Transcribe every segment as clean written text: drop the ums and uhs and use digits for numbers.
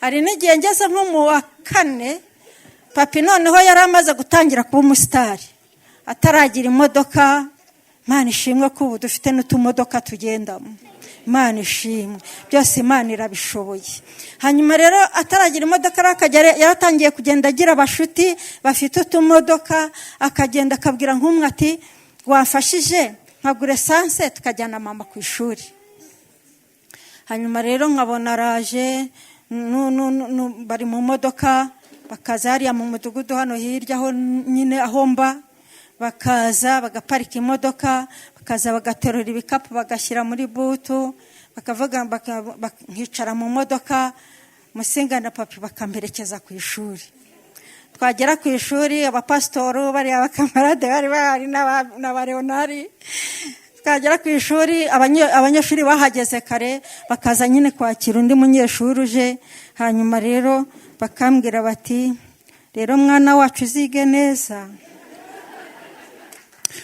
hari n'igihe ngeze nko mu wa 4 papi noneho yari amaze gutangira kuba umusitari ataragira imodoka. Imana ishimwe ko ubu dufite n'utumodoka tugendamo. Imana ishimwe byose, Imana irabishoboye. Hanyuma rero ataragira imodoka yaratangiye kugenda agira abashuti bafite utumodoka, akagenda akabwira nk'umwe ati wafashije nkagura esanse tukajyana mama ku ishuri. Hanyuma rero nkabona araje bari mu modoka, bakaza hariya mu mudugudu hano hirya aho nyine aho mba, bakaza bagaparika imodoka, bakaza bagaterura ibikapu bagashyira muri butu, bakavuga nkicara mu modoka, Musinga na papi bakamperekeza ku ishuri. Twagera ku ishuri abapasitoro bari abakamarade bari bahari n'abareonari. Twagera ku ishuri abanyeshuri bahageze kare, bakaza nyine kwakira undi munyeshuri uje. Hanyuma rero bakambwira bati rero mwana wacu uzige neza.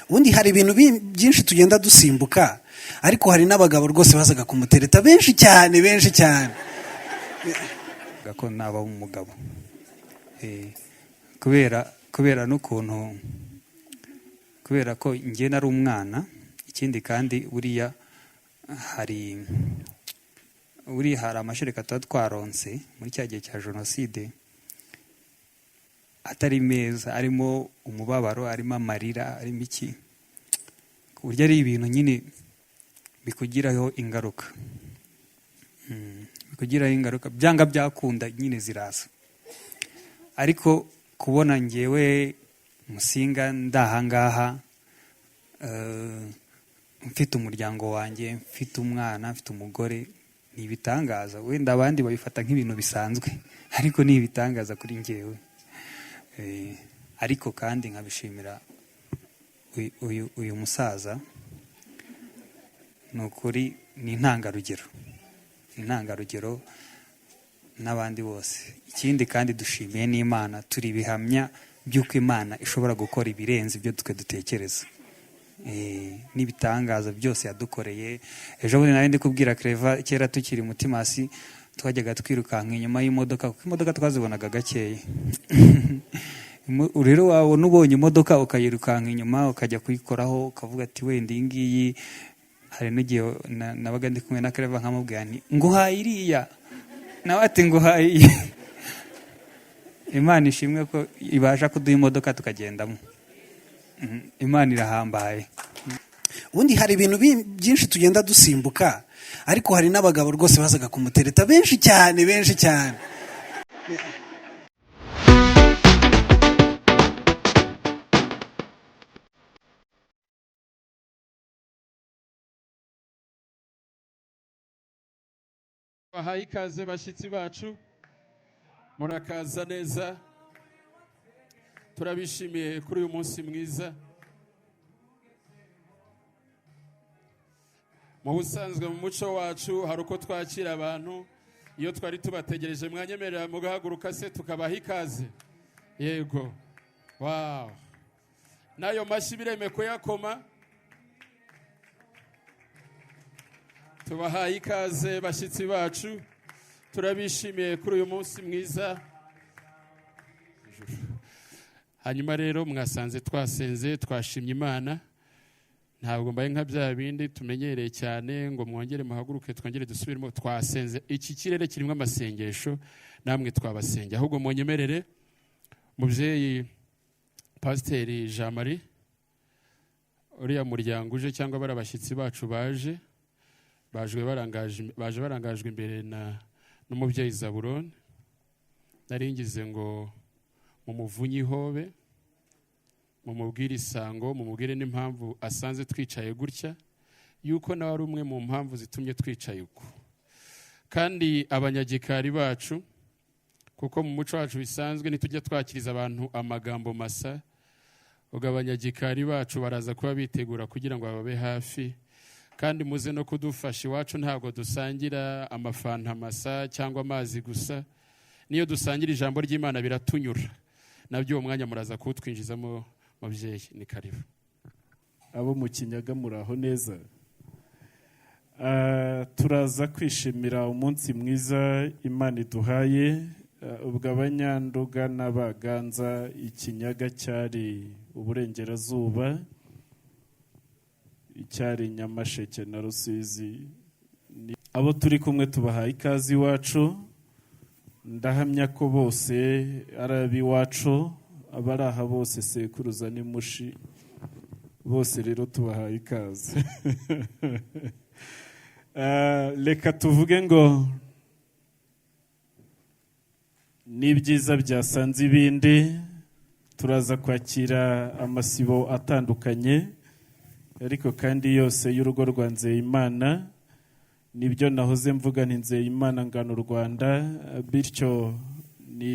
Ubundi hari ibintu byinshi tugenda dusimbuka, ariko hari n'abagabo rwose bazaga kumutereta benshi cyane gako naba umugabo kubera n'ukuntu, kubera ko njye nari umwana. Ikindi kandi buriya hari amashereka tuba twaronse muri cya gihe cya jenoside atari meza, arimo umubabaro, arimo amarira, arimo iki, ku buryo ari ibintu nyine bikugiraho ingaruka, byanga byakunda nyine ziraza. Ariko kubona ngewe Musinga ndahangaha, mfite umuryango wanjye, mfite umwana, mfite umugore, ni ibitangaza. Wenda abandi babifata nk'ibintu bisanzwe, ariko ni ibitangaza kuri ngewe. Ariko kandi nkabishimira uyu musaza, ni ukuri ni intangarugero n'abandi bose. Ikindi kandi dushimiye n'Imana, turi ibihamya by'uko Imana ishobora gukora ibirenze ibyo twe dutekereza. N'ibitangaza byose yadukoreye. Ejo bundi nari ndi kubwira Cleva, kera tukiri Mutimasi twajyaga twirukanka inyuma y'imodoka, kuko imodoka twazibonaga gakeya. Rero wabona ubonye imodoka ukayirukanka inyuma, ukajya kuyikoraho, ukavuga ati wenda iyi ngiyi. Hari n'igihe nabaga ndi kumwe na Cleva nkamubwira nti nguhaye iriya, nawe ati nguhaye. Imana ishimwe ko ibasha kuduha imodoka tukagendamo. Imana irahambaye. Ubundi hari ibintu byinshi tugenda dusimbuka, ariko hari n'abagabo rwose bazaga kumutereta benshi cyane. Bahaye ikaze bashyitsi bacu, murakaza neza. Turabishimiye kuri uyu munsi mwiza. Mu busanzwe mu muco wacu hari uko twakira abantu iyo twari tubategereje. Mwanyemerera mugahaguruka se tukabaha ikaze? Yego, wow, nayo mashyi bireme kuyakoma. Tubahaye ikaze bashyitsi bacu, turabishimiye kuri uyu munsi mwiza. Hanyuma rero mwasanze twasenze, twashimye Imana. Ntabwo mbaye nka bya bindi tumenyereye cyane ngo mwongere muhaguruke twongere dusubiremo. Twasenze, iki kirere kirimo amasengesho, namwe twabasenge. Ahubwo munyemerere mubyeyi Pasiteri Jean Marie, uriya muryango uje cyangwa bari abashyitsi bacu baje barangajwe imbere n'umubyeyi Zaburoni. Nari ngize ngo mumuvunye ihobe, mumubwire isango, mumubwire n'impamvu asanze twicaye gutya, yuko nawe ari umwe mu mpamvu zitumye twicaye uko. Kandi abanyagikari bacu, kuko mu muco wacu bisanzwe nitujya twakiriza abantu amagambo masa, ubwo abanyagikari bacu baraza kuba bitegura kugira ngo bababe hafi. Kandi muze no kudufasha. Iwacu ntabwo dusangira amafanta masa cyangwa amazi gusa, niyo dusangira ijambo ry'Imana biratunyura. Nabyo uwo mwanya muraza kuwutwinjizamo. Mubyeyi ni karibu. Abo mu Kinyaga muraho neza. turaza kwishimira umunsi mwiza Imana iduhaye ubwo abanyanduga n'abaganza ikinyaga cyari uburengerazuba icyari Nyamasheke na Rusizi abo turi kumwe tubahaye ikaze iwacu ndahamya ko bose ari ab'iwacu abari aha bose sekuruza n'imushi bose rero tubahaye ikaze reka tuvuge ngo n'ibyiza byasanze ibindi turaza kwakira amasibo atandukanye ariko kandi yose y'urugo rwa Nzeyimana nibyo nahoze mvuga nti Nzeyimana ngana u Rwanda bityo ni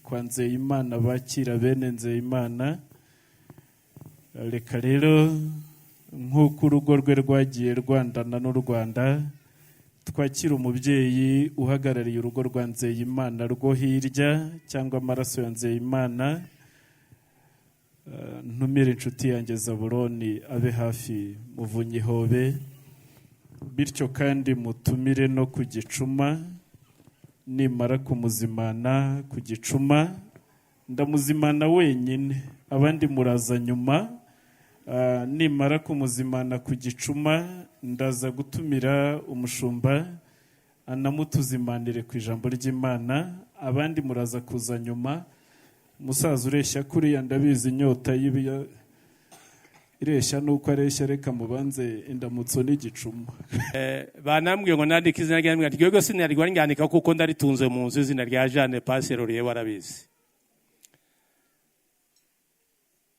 kwa Nzeyimana bakira bene Nzeyimana reka rero nk'uko urugo rwe rwagiye rwandana n'u Rwanda twakira umubyeyi uhagarariye urugo rwa Nzeyimana rwo hirya cyangwa amaraso ya Nzeyimana ntumire inshuti yanjye Zaburoni abe hafi Muvunyihobe bityo kandi mutumire no ku Gicuma nimara kumuzimana ku Gicuma ndamuzimana wenyine abandi muraza nyuma nimara kumuzimana ku Gicuma ndaza gutumira umushumba anamutuzimanire ku ijambo ry'Imana abandi muraza kuza nyuma musaza ureshya kuriya ndabizi inyota y'ibiya ireshya nuko areshya reka mubanze indamutso n'Igicuma banambwiye ngo nandike izina ryanjye ryo sinarigwa ngandika kuko ndaritunze mu nzu izina rya Jeanne Pasteur Riye warabizi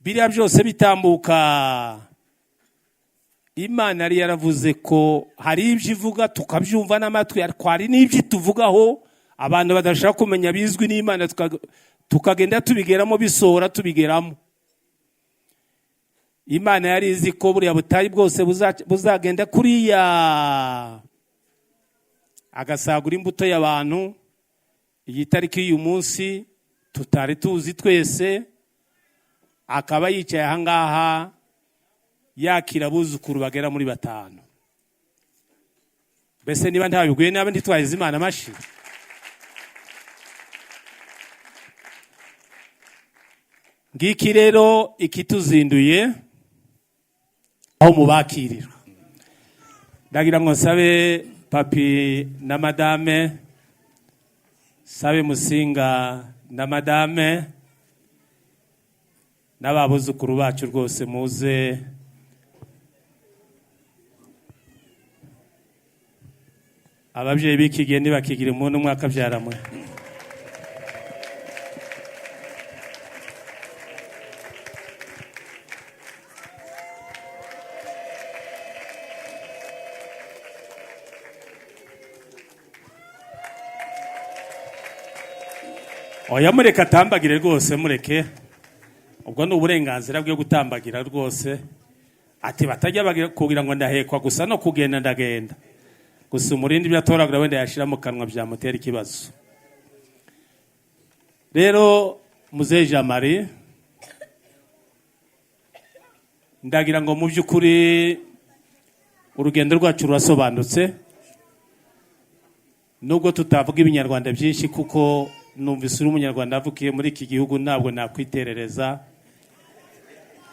biriya byose bitambuka Imana yari yaravuze ko hari ibyo ivuga tukabyumva n'amatwi ariko hari n'ibyo tuvugaho abantu badashaka kumenya bizwi n'Imana tukagenda tubigeramo bisohora tubigeramo Imana yari izi ko buriya butari bwose buzagenda kuriya agasagura imbuto y'abantu iyi tariki y'uyu munsi tutari tuzi twese akaba yicaye aha ngaha yakira abuzukuru bagera muri 5 mbese niba ntabiguye nabe ntitwahize Imana amashi ngiki rero ikituzinduye aho mubakirira ndagira ngo nsabe papi na madame sabe Musinga na madame n'ababuzukuru bacu rwose muze ababyeyi b'ikigeni bakigira umuntu umwaka byaramwe oya mureka atambagire rwose mureke ubwo ni uburenganzira bwo gutambagira rwose ati batajya kugira ngo ndahekwa gusa no kugenda ndagenda gusa umurindi byatoragura wenda yashira mu kanwa byamutera ikibazo rero Muzehe Jean Marie ndagira ngo mu by'ukuri urugendo rwacu rurasobanutse nubwo tutavuga ibinyarwanda byinshi kuko numvise uri umunyarwanda avukiye muri iki gihugu ntabwo nakwiterereza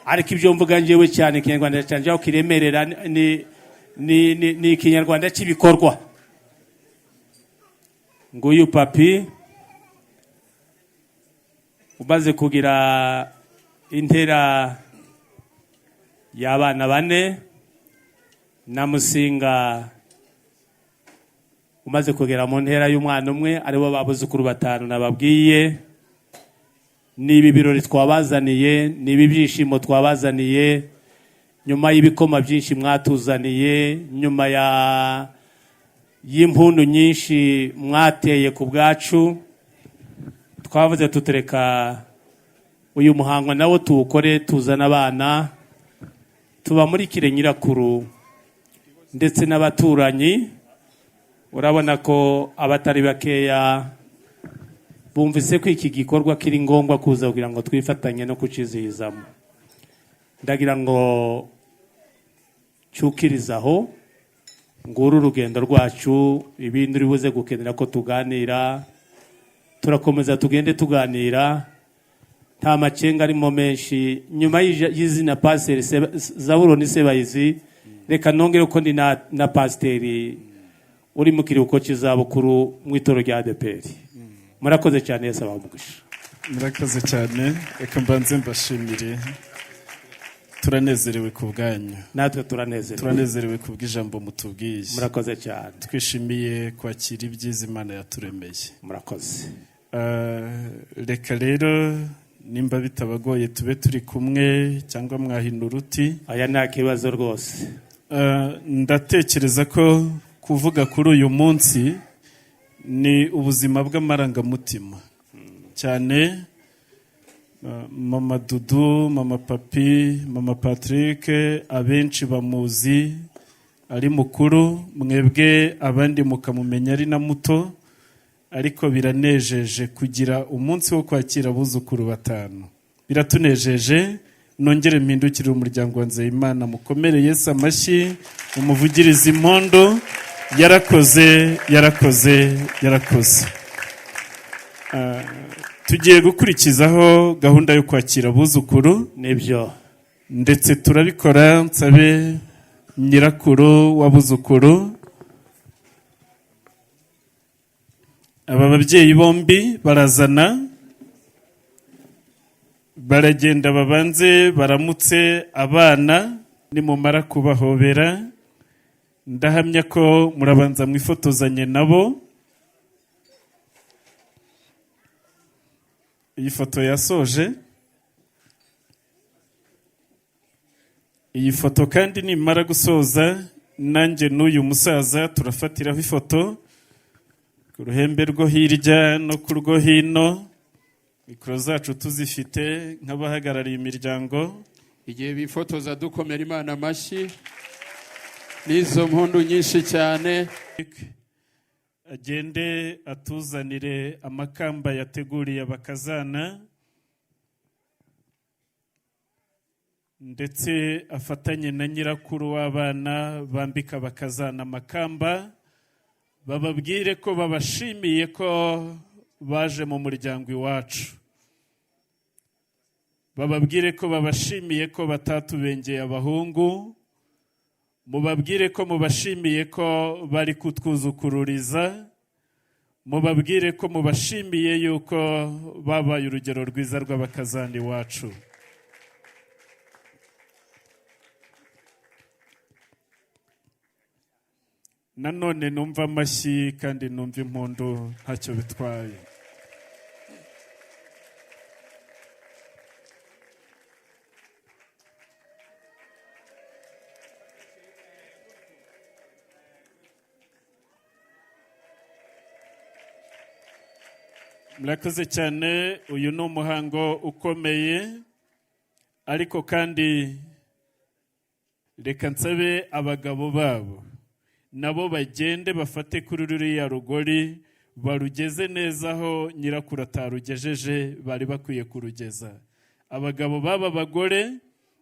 ariko ibyo mvuga njyewe cyane ikinyarwanda cyanje aho kiremerera ni ikinyarwanda cy'ibikorwa nguyu papi umaze kugira intera y'abana 4 na Musinga umaze kugera mu ntera y'umwana umwe aribo babuzukuru 5 nababwiye nibi birori twabazaniye nibi byishimo twabazaniye nyuma y'ibikoma byinshi mwatuzaniye nyuma y'impundu nyinshi mwateye ku bwacu twavuze tutereka uyu muhango nawo tuwukore tuzana abana tuba muri kire nyirakuru ndetse n'abaturanyi urabona ko abatari bakeya bumvise ko iki gikorwa kiri ngombwa kuza kugira ngo twifatanye no kucizihizamo ndagira ngo cyukirizaho nguru urugendo rwacu, ibindi uri buze gukenera ko tuganira turakomeza tugende tuganira, nta macenga arimo menshi. Nyuma y'izina Pasiteri Zabuloni Sebahizi, reka nongere ko ndi na pasiteri uri mu kiruhuko cy'izabukuru mu itorero rya ADEPR. Murakoze cyane, Yesu abamugisha. Murakoze cyane, reka mbanze mbashimire. Turanezerewe ku bwanyu, natwe turanezerewe ku bw'ijambo mutubwiye. Murakoze cyane, twishimiye kwakira ibyiza Imana yaturemeye. Murakoze. Reka rero nimba bitabagoye tube turi kumwe cyangwa mwahina uruti. Aya nta kibazo rwose. Ndatekereza ko kuvuga kuri uyu munsi ni ubuzima bw'amarangamutima cyane. Mama Dudu, Mama Papi, Mama Patrick, abenshi bamuzi ari mukuru, mwebwe abandi mukamumenya ari na muto, ariko biranejeje kugira umunsi wo kwakira abuzukuru 5. Biratunejeje. Nongere mpindukire umuryango wa Nzeyimana, mukomere Yesu amashyi, umuvugirize impondo. Yarakoze. Tugiye gukurikizaho gahunda yo kwakira abuzukuru. Nibyo. Ndetse turabikora. Nsabe nyirakuru w'abuzukuru, aba babyeyi bombi barazana, baragenda babanze baramutse abana. Nimumara kubahobera, ndahamya ko murabanza mwifotozanye nabo. Iyi foto yasoje. Iyi foto kandi nimara gusoza, nanjye n'uyu musaza turafatiraho ifoto ku ruhembe rwo hirya no ku rwo hino. Mikoro zacu tuzifite nk'abahagarariye imiryango. Igihe bifotoza dukomera Imana amashyi n'izo mpundu nyinshi cyane. Agende atuzanire amakamba yateguriye abakazana, ndetse afatanye na nyirakuru w'abana bambika abakazana amakamba. Bababwire ko babashimiye ko baje mu muryango iwacu. Bababwire ko babashimiye ko batatubengeye abahungu. Mubabwire ko mubashimiye ko bari kutwuzukururiza. Mubabwire ko mubashimiye yuko babaye urugero rwiza rw'abakazana iwacu. Nanone numva amashyi kandi numva impundu, ntacyo bitwaye. Murakoze cyane. Uyu ni umuhango ukomeye, ariko kandi reka nsabe abagabo babo nabo bagende bafate kuri ruriya rugori, barugeze neza aho nyirakuru atarugejeje bari bakwiye kurugeza. Abagabo baba bagore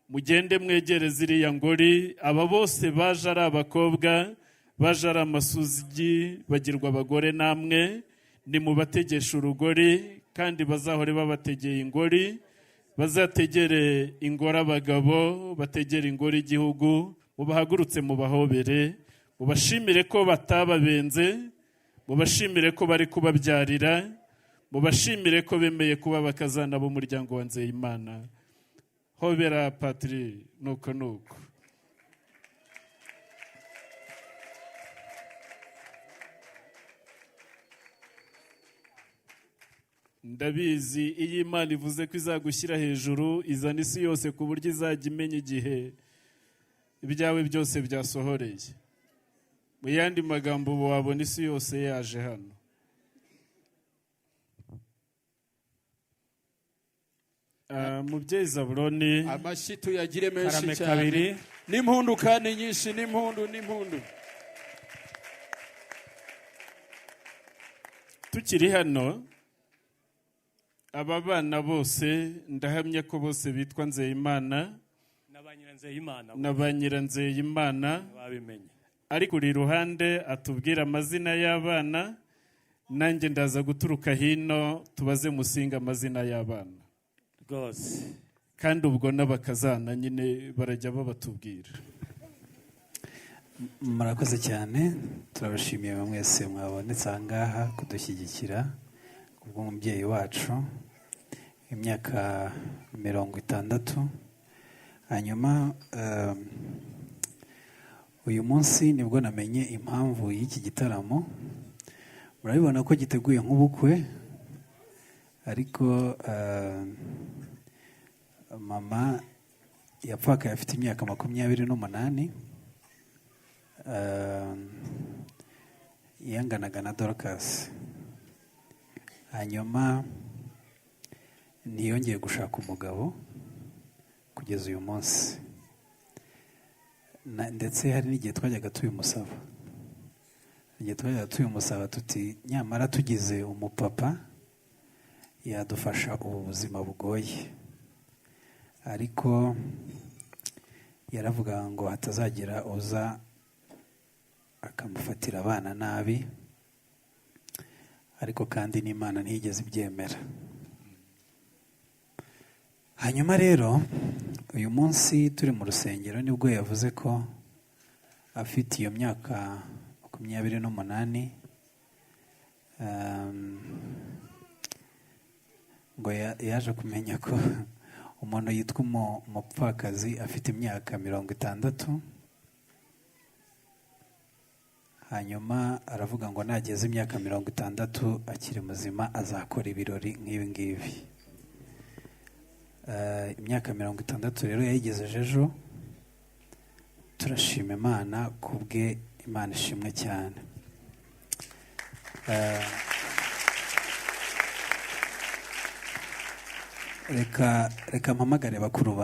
mugende mwegere ziriya ngori. Aba bose baje ari abakobwa, baje ari amasugi, bagirwa abagore. Namwe nimubategesha urugori, kandi bazahore babategeye ingori. Bazategere ingori abagabo, bategere ingori igihugu. Mubahagurutse mubahobere, mubashimire ko batababenze, mubashimire ko bari kubabyarira, mubashimire ko bemeye kuba bakazana b'umuryango wa Nzeyimana. Hobera Patri, nuko. Ndabizi iyi Imana ivuze ko izagushyira hejuru, izana isi yose ku buryo izajya imenya igihe ibyawe byose byasohoreye. Mu yandi magambo, wabona isi yose yaje hano. Mubyeyi Zabuloni, amashyi tuyagire menshi cyane. N'impundu kandi nyinshi, n'impundu. Tukiri hano, aba bana bose ndahamya ko bose bitwa Nzeyimana na ba Nyiranzeyimana babimenye. ari kuri iruhande atubwira amazina y'abana, nanjye ndaza guturuka hino tubaze Musinga amazina y'abana rwose. kandi ubwo n'abakazana nyine barajya babatubwira. murakoze cyane, turabashimiye mwese mwabonetse aha ngaha kudushyigikira kubw'umubyeyi wacu imyaka 60. hanyuma uyu munsi nibwo namenye impamvu y'iki gitaramo. murabibona ko giteguye nk'ubukwe, ariko mama yapfakaye afite imyaka 28. yanganaga na Dorcas. hanyuma ntiyongeye gushaka umugabo kugeza uyu munsi, ndetse hari n'igihe twajyaga tubimusaba tuti nyamara tugize umupapa yadufasha ubu buzima bugoye, ariko yaravuga ngo hatazagira uza akamufatira abana nabi, ariko kandi n'Imana ntiyigeze ibyemera. hanyuma rero uyu munsi turi mu rusengero nibwo yavuze ko afite iyo myaka 28 ngo yaje kumenya ko umuntu yitwa umupfakazi afite imyaka 60. hanyuma aravuga ngo nageze imyaka 60 akiri muzima azakora ibirori nk'ibi ngibi. imyaka 60 rero yayigejeje ejo. turashima Imana kubwe, Imana ishimwe cyane. reka mpamagare bakuru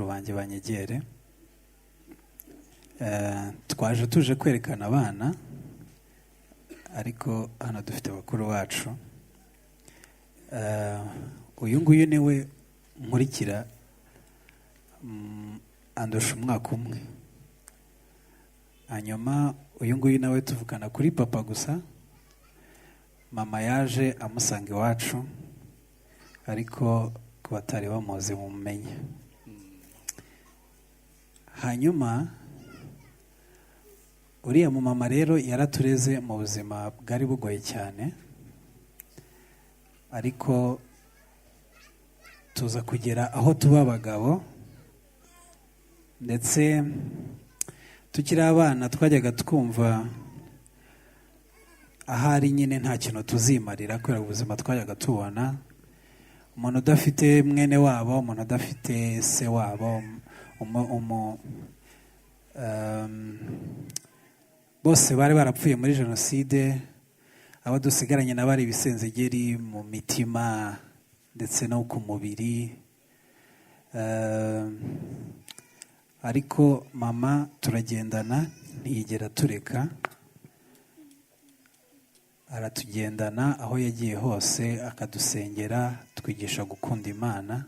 banjye banyegere. twaje tuje kwerekana abana, ariko hano dufite bakuru bacu. uyu nguyu niwe nkurikira, andusha umwaka umwe. hanyuma uyu nguyu nawe tuvugana kuri papa gusa. mama yaje amusanga iwacu, ariko ku batari bamuzi mumenye. hanyuma uriya mu mama rero yaratureze mu buzima bwari bugoye cyane, ariko tuza kugera aho tuba abagabo. ndetse tukiri abana twajyaga twumva ahari nyine nta kintu tuzimarira kubera ubuzima twajyaga tubona. umuntu udafite mwene wabo, umuntu udafite se wabo, bose bari barapfuye muri jenoside. abo dusigaranye n'abari ibisenzegeri mu mitima ndetse no ku mubiri. ariko mama turagendana, ntiyigera tureka, aratugendana aho yagiye hose, akadusengera, twigisha gukunda Imana.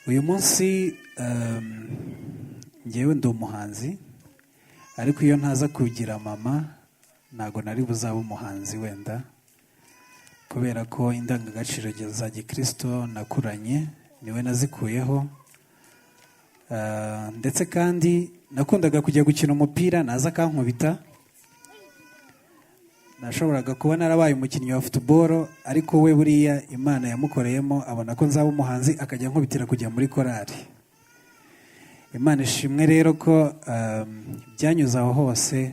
uyu munsi ngewe ndi umuhanzi, ariko iyo ntaza kugira mama ntabwo nari buzabe umuhanzi wenda, kubera ko indangagaciro za gikristo nakuranye niwe nazikuyeho. ndetse kandi nakundaga kujya gukina umupira, naza akankubita. nashoboraga kuba narabaye umukinnyi wa football, ariko we buriya Imana yamukoreyemo abona ko nzaba umuhanzi, akajya nkubitira kujya muri korali. Imana ishimwe rero ko byanyuze aho hose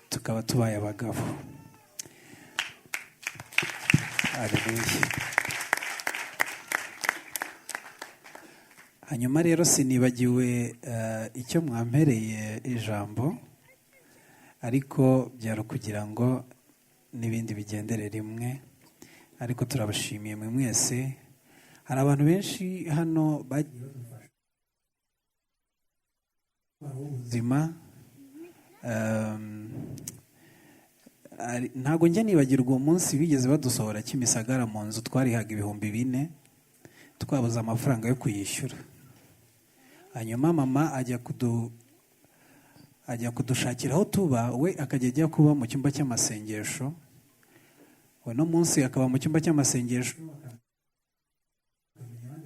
tukaba tubaye abagabo. Haleluya. hanyuma rero sinibagiwe icyo mwampereye ijambo, ariko byari kugira ngo n'ibindi bigendere rimwe. ariko turabashimiye mwe mwese. hari abantu benshi hano bagiye ubuzima. ntabwo njya nibagirwa uwo munsi bigeze badusohora Kimisagara mu nzu twarihaga 4,000, twabuze amafaranga yo kuyishyura. hanyuma mama ajya kudushakira aho tuba, we akajya ajya kuba mu cyumba cy'amasengesho. uno munsi akaba mu cyumba cy'amasengesho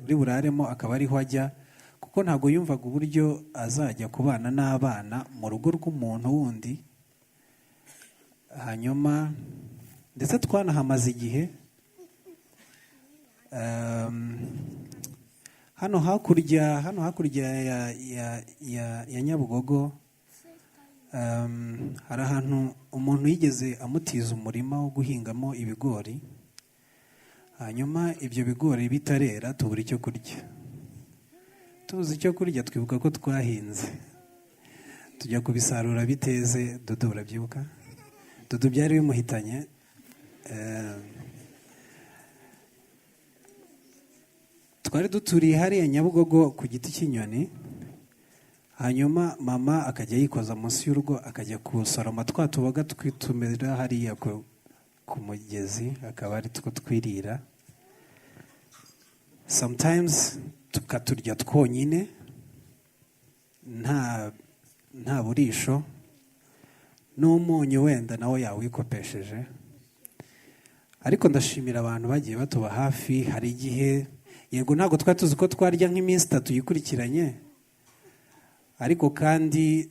uri buraremo, akaba ariho ajya, kuko ntabwo yumvaga uburyo azajya kubana n'abana mu rugo rw'umuntu wundi. Hanyuma ndetse twanahamaze igihe. Hano hakurya ya Nyabugogo hari ahantu umuntu yigeze amutiza umurima wo guhingamo ibigori, hanyuma ibyo bigori bitarera tubura icyo kurya. Tubuze icyo kurya, twibuka ko twahinze, tujya kubisarura biteze. Dudu urabyibuka? Dudu byari bimuhitanye. Twari duturiye hariya Nyabugogo ku giti cy'inyoni, hanyuma mama akajya yikoza munsi y'urugo akajya kusoroma twa tuboga twitumira hariya ku mugezi, akaba ari two twirira. Sometimes tukaturya twonyine nta burisho, n'umunyu wenda nawo yawikopesheje. Ariko ndashimira abantu bagiye batuba hafi. Hari igihe yego ntabwo twari tuzi ko twarya nk'iminsi 3 yikurikiranye, ariko kandi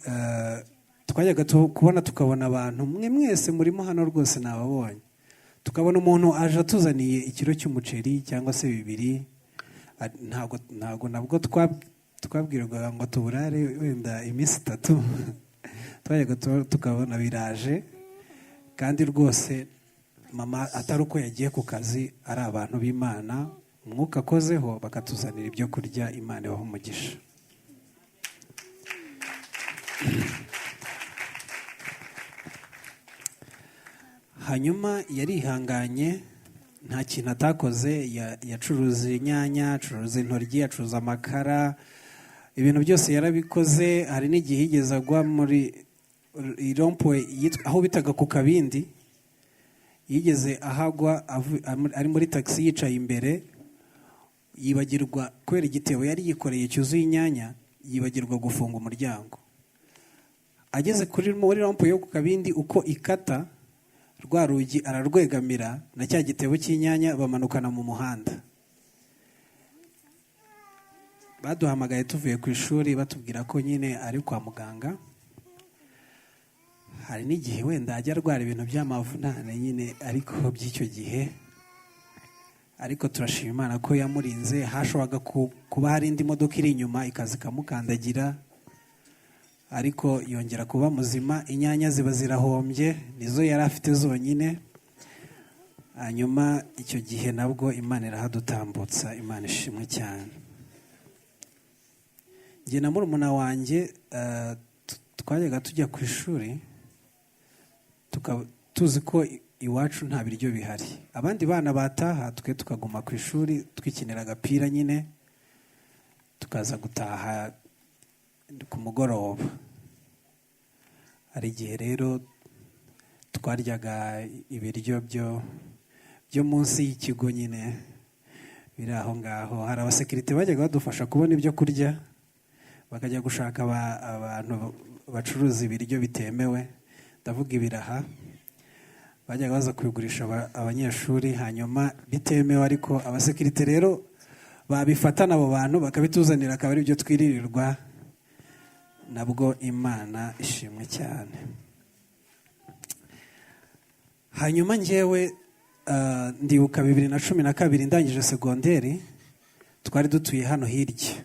twajyaga kubona tukabona abantu, mwe mwese murimo hano rwose nababonye, tukabona umuntu aje atuzaniye ikiro cy'umuceri cyangwa se 2. Ntabwo nabwo twabwirwaga ngo tuburare wenda iminsi 3. Twajyaga tukabona biraje, kandi rwose mama atari uko yagiye ku kazi, ari abantu b'Imana, umwuka akozeho bakatuzanira ibyo kurya. Imana ibahe umugisha. Hanyuma yarihanganye, nta kintu atakoze. Yacuruza inyanya, acuruza intoryi, acuruza amakara, ibintu byose yarabikoze. Hari n'igihe yigeze agwa muri irompoe aho bitaga ku Kabindi, yigeze ahagwa ari muri taxi yicaye imbere, yibagirwa kubera igitebo yari yikoreye cyuzuye inyanya, yibagirwa gufunga umuryango. Ageze muri rompoe yo ku Kabindi, uko ikata rwa rugi ararwegamira, na cya gitebo cy'inyanya bamanukana mu muhanda. Baduhamagaye tuvuye ku ishuri batubwira ko nyine ari kwa muganga. Hari n'igihe wenda ajya arwara ibintu by'amavunane nyine, ariko by'icyo gihe. Ariko turashima Imana ko yamurinze. Hashoboraga kuba hari indi modoka iri inyuma ikaza ikamukandagira, ariko yongera kuba muzima. Inyanya ziba zirahombye, nizo yari afite zonyine. Hanyuma icyo gihe nabwo Imana irahadutambutsa. Imana ishimwe cyane. Njye na murumuna wanjye twajyaga tujya ku ishuri, tuzi ko iwacu nta biryo bihari. Abandi bana bataha, twe tukaguma ku ishuri twikinira agapira nyine, tukaza gutaha ku mugoroba. Hari igihe rero twaryaga ibiryo byo munsi y'ikigo nyine biri aho ngaho. Hari abasekirite bajyaga badufasha kubona ibyo kurya, bakajya gushaka abantu bacuruza ibiryo bitemewe, ndavuga ibiraha. Bajyaga baza kubigurisha abanyeshuri, hanyuma bitemewe, ariko abasekirite rero babifatana abo bantu bakabituzanira, akaba ari byo twiririrwa. Nabwo Imana ishimwe cyane. Hanyuma njyewe ndibuka 2012 ndangije segonderi, twari dutuye hano hirya.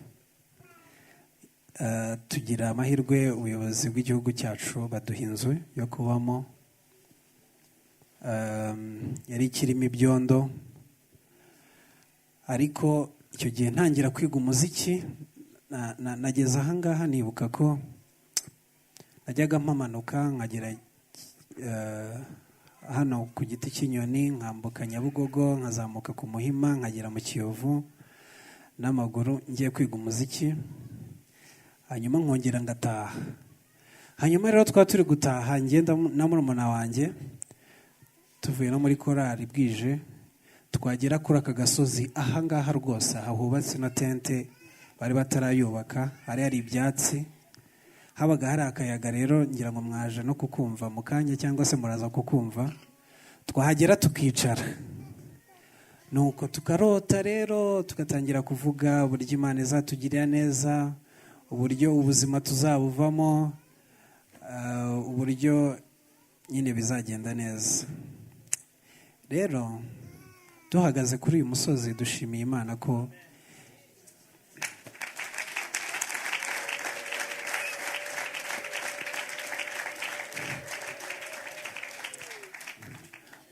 Tugira amahirwe, ubuyobozi bw'igihugu cyacu baduha inzu yo kubamo. Yari ikirimo ibyondo, ariko icyo gihe ntangira kwiga umuziki. Nageze ahangaha nibuka ko najyaga mpamanuka nkagera hano ku giti cy'inyoni, nkambuka Nyabugogo, nkazamuka ku Muhima, nkagera mu Kiyovu n'amaguru ngiye kwiga umuziki. Hanyuma nkongera ngataha. Hanyuma rero twari turi gutaha, ngenda na murumuna wanjye, tuvuye no muri korali bwije, twagera kuri aka gasozi ahangaha rwose, aho hubatse na tente bari batarayubaka, hari hari ibyatsi, habaga hari akayaga. Rero ngira ngo mwaje no kukumva mu kanya cyangwa se muraza kukumva. Twahagera tukicara, nuko tukarota rero, tugatangira kuvuga uburyo Imana izatugirira neza, uburyo ubuzima tuzabuvamo, uburyo nyine bizagenda neza. Rero duhagaze kuri uyu musozi dushimiye Imana ko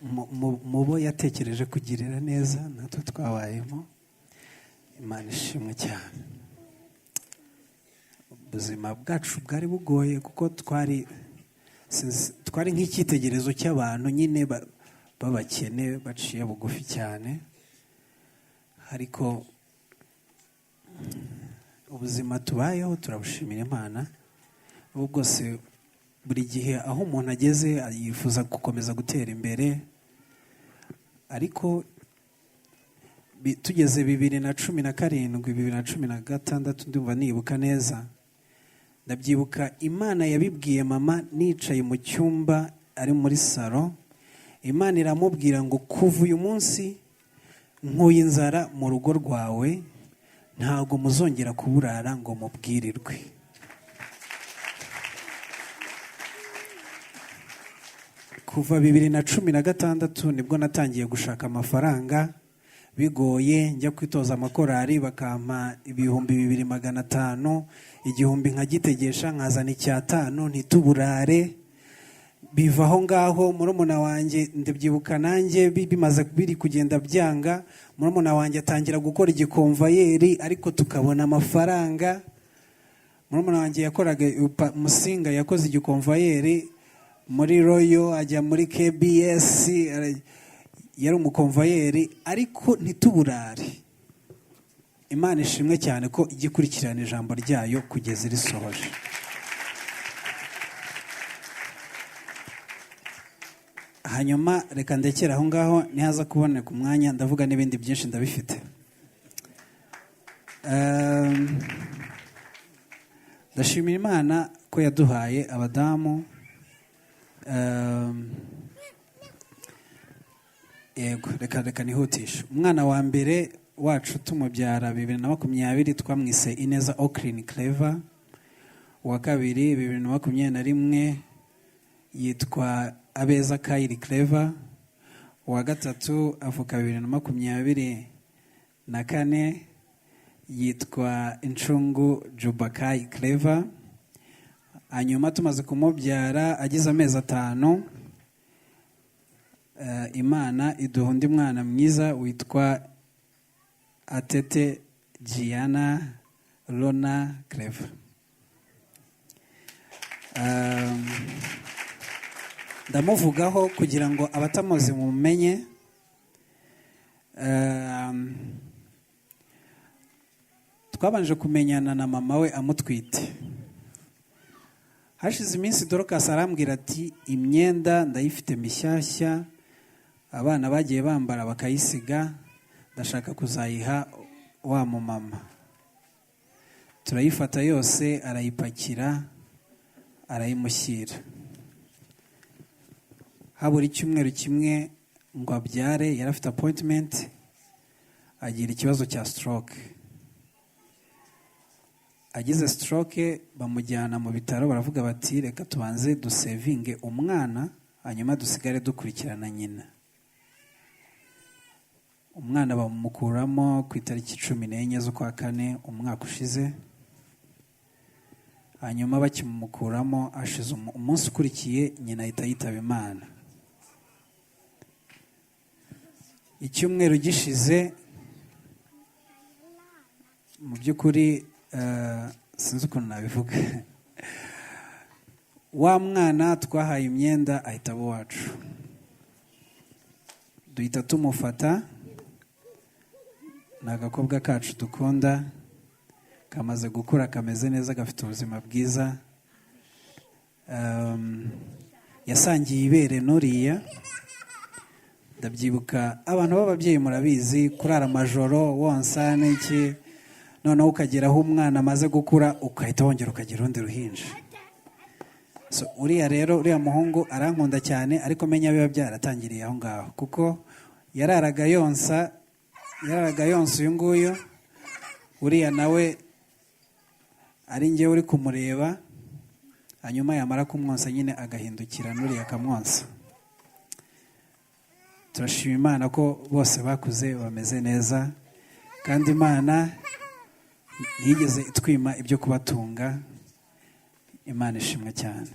mu bo yatekereje kugirira neza natwe twabayemo. Imana ishimwe cyane. Ubuzima bwacu bwari bugoye kuko twari nk'icyitegererezo cy'abantu nyine b'abakene baciye bugufi cyane, ariko ubuzima tubayeho turabushimira Imana. Ubu bwose buri gihe aho umuntu ageze yifuza gukomeza gutera imbere, ariko tugeze 2017 2016 ndumva nibuka neza, ndabyibuka Imana yabibwiye mama nicaye mu cyumba ari muri salo. Imana iramubwira ngo kuva uyu munsi nkuye inzara mu rugo rwawe, ntabwo muzongera kuburara ngo mubwirirwe. Kuva 2016 nibwo natangiye gushaka amafaranga bigoye, njya kwitoza amakorari bakampa 2,500, igihumbi nkagitegesha nkazana 500 ntituburare. Biva aho ngaho murumuna wanjye ndabyibuka nanjye bimaze biri kugenda byanga, murumuna wanjye atangira gukora igikomvayeri ariko tukabona amafaranga. Murumuna wanjye yakoraga Musinga, yakoze igikomvayeri muri Royal ajya muri KBS, yari umukomvayeri ariko ntituburare. Imana ishimwe cyane ko igikurikirana ijambo ryayo kugeza risohoje. Hanyuma reka ndekera aho ngaho, nihaza kuboneka umwanya ndavuga n'ibindi byinshi ndabifite. Ndashimira Imana ko yaduhaye abadamu. Yego, reka nihutisha. Umwana wa mbere wacu tumubyara 2020 twamwise Ineza Oaklyn Clever. Uwa kabiri 2021 yitwa Abeza Kairi Clever. Uwa gatatu avuka 2024 yitwa Incungu Jubakai Clever. Hanyuma tumaze kumubyara agize amezi 5, Imana iduha undi mwana mwiza witwa Atete Gianna Lona Clever. Ndamuvugaho kugira ngo abatamuzi mumenye. Twabanje kumenyana na mama we amutwite. Hashize iminsi Dorcas arambwira ati imyenda ndayifite mishyashya abana bagiye bambara bakayisiga, ndashaka kuzayiha wa mama. Turayifata yose arayipakira arayimushyira. Habura icyumweru kimwe ngo abyare, yari afite appointment, agira ikibazo cya stroke. Agize stroke bamujyana mu bitaro, baravuga bati reka tubanze dusevinge umwana hanyuma dusigare dukurikirana nyina. Umwana bamukuramo ku itariki 14 z'ukwa 4 umwaka ushize. Hanyuma bakimumukuramo ashize umunsi ukurikiye nyina ahita yitaba Imana. Icyumweru gishize mu by'ukuri sinzi ukuntu nabivuga, wa mwana twahaye imyenda ahita abo wacu. Duhita tumufata, ni agakobwa kacu dukunda, kamaze gukura kameze neza gafite ubuzima bwiza. Yasangiye ibere nuriya. Ndabyibuka abantu b'ababyeyi murabizi kurara amajoro wonsa n'iki, noneho ukagera aho umwana amaze gukura ukahita wongera ukagira urundi ruhinja. So uriya rero uriya muhungu arankunda cyane, ariko menya biba byaratangiriye aho ngaho, kuko yararaga yonsa uyu nguyu, uriya nawe ari njye uri kumureba, hanyuma yamara kumwonsa nyine agahindukira n'uriya akamwonsa. Turashima Imana ko bose bakuze bameze neza, kandi Imana ntiyigeze itwima ibyo kubatunga. Imana ishimwe cyane.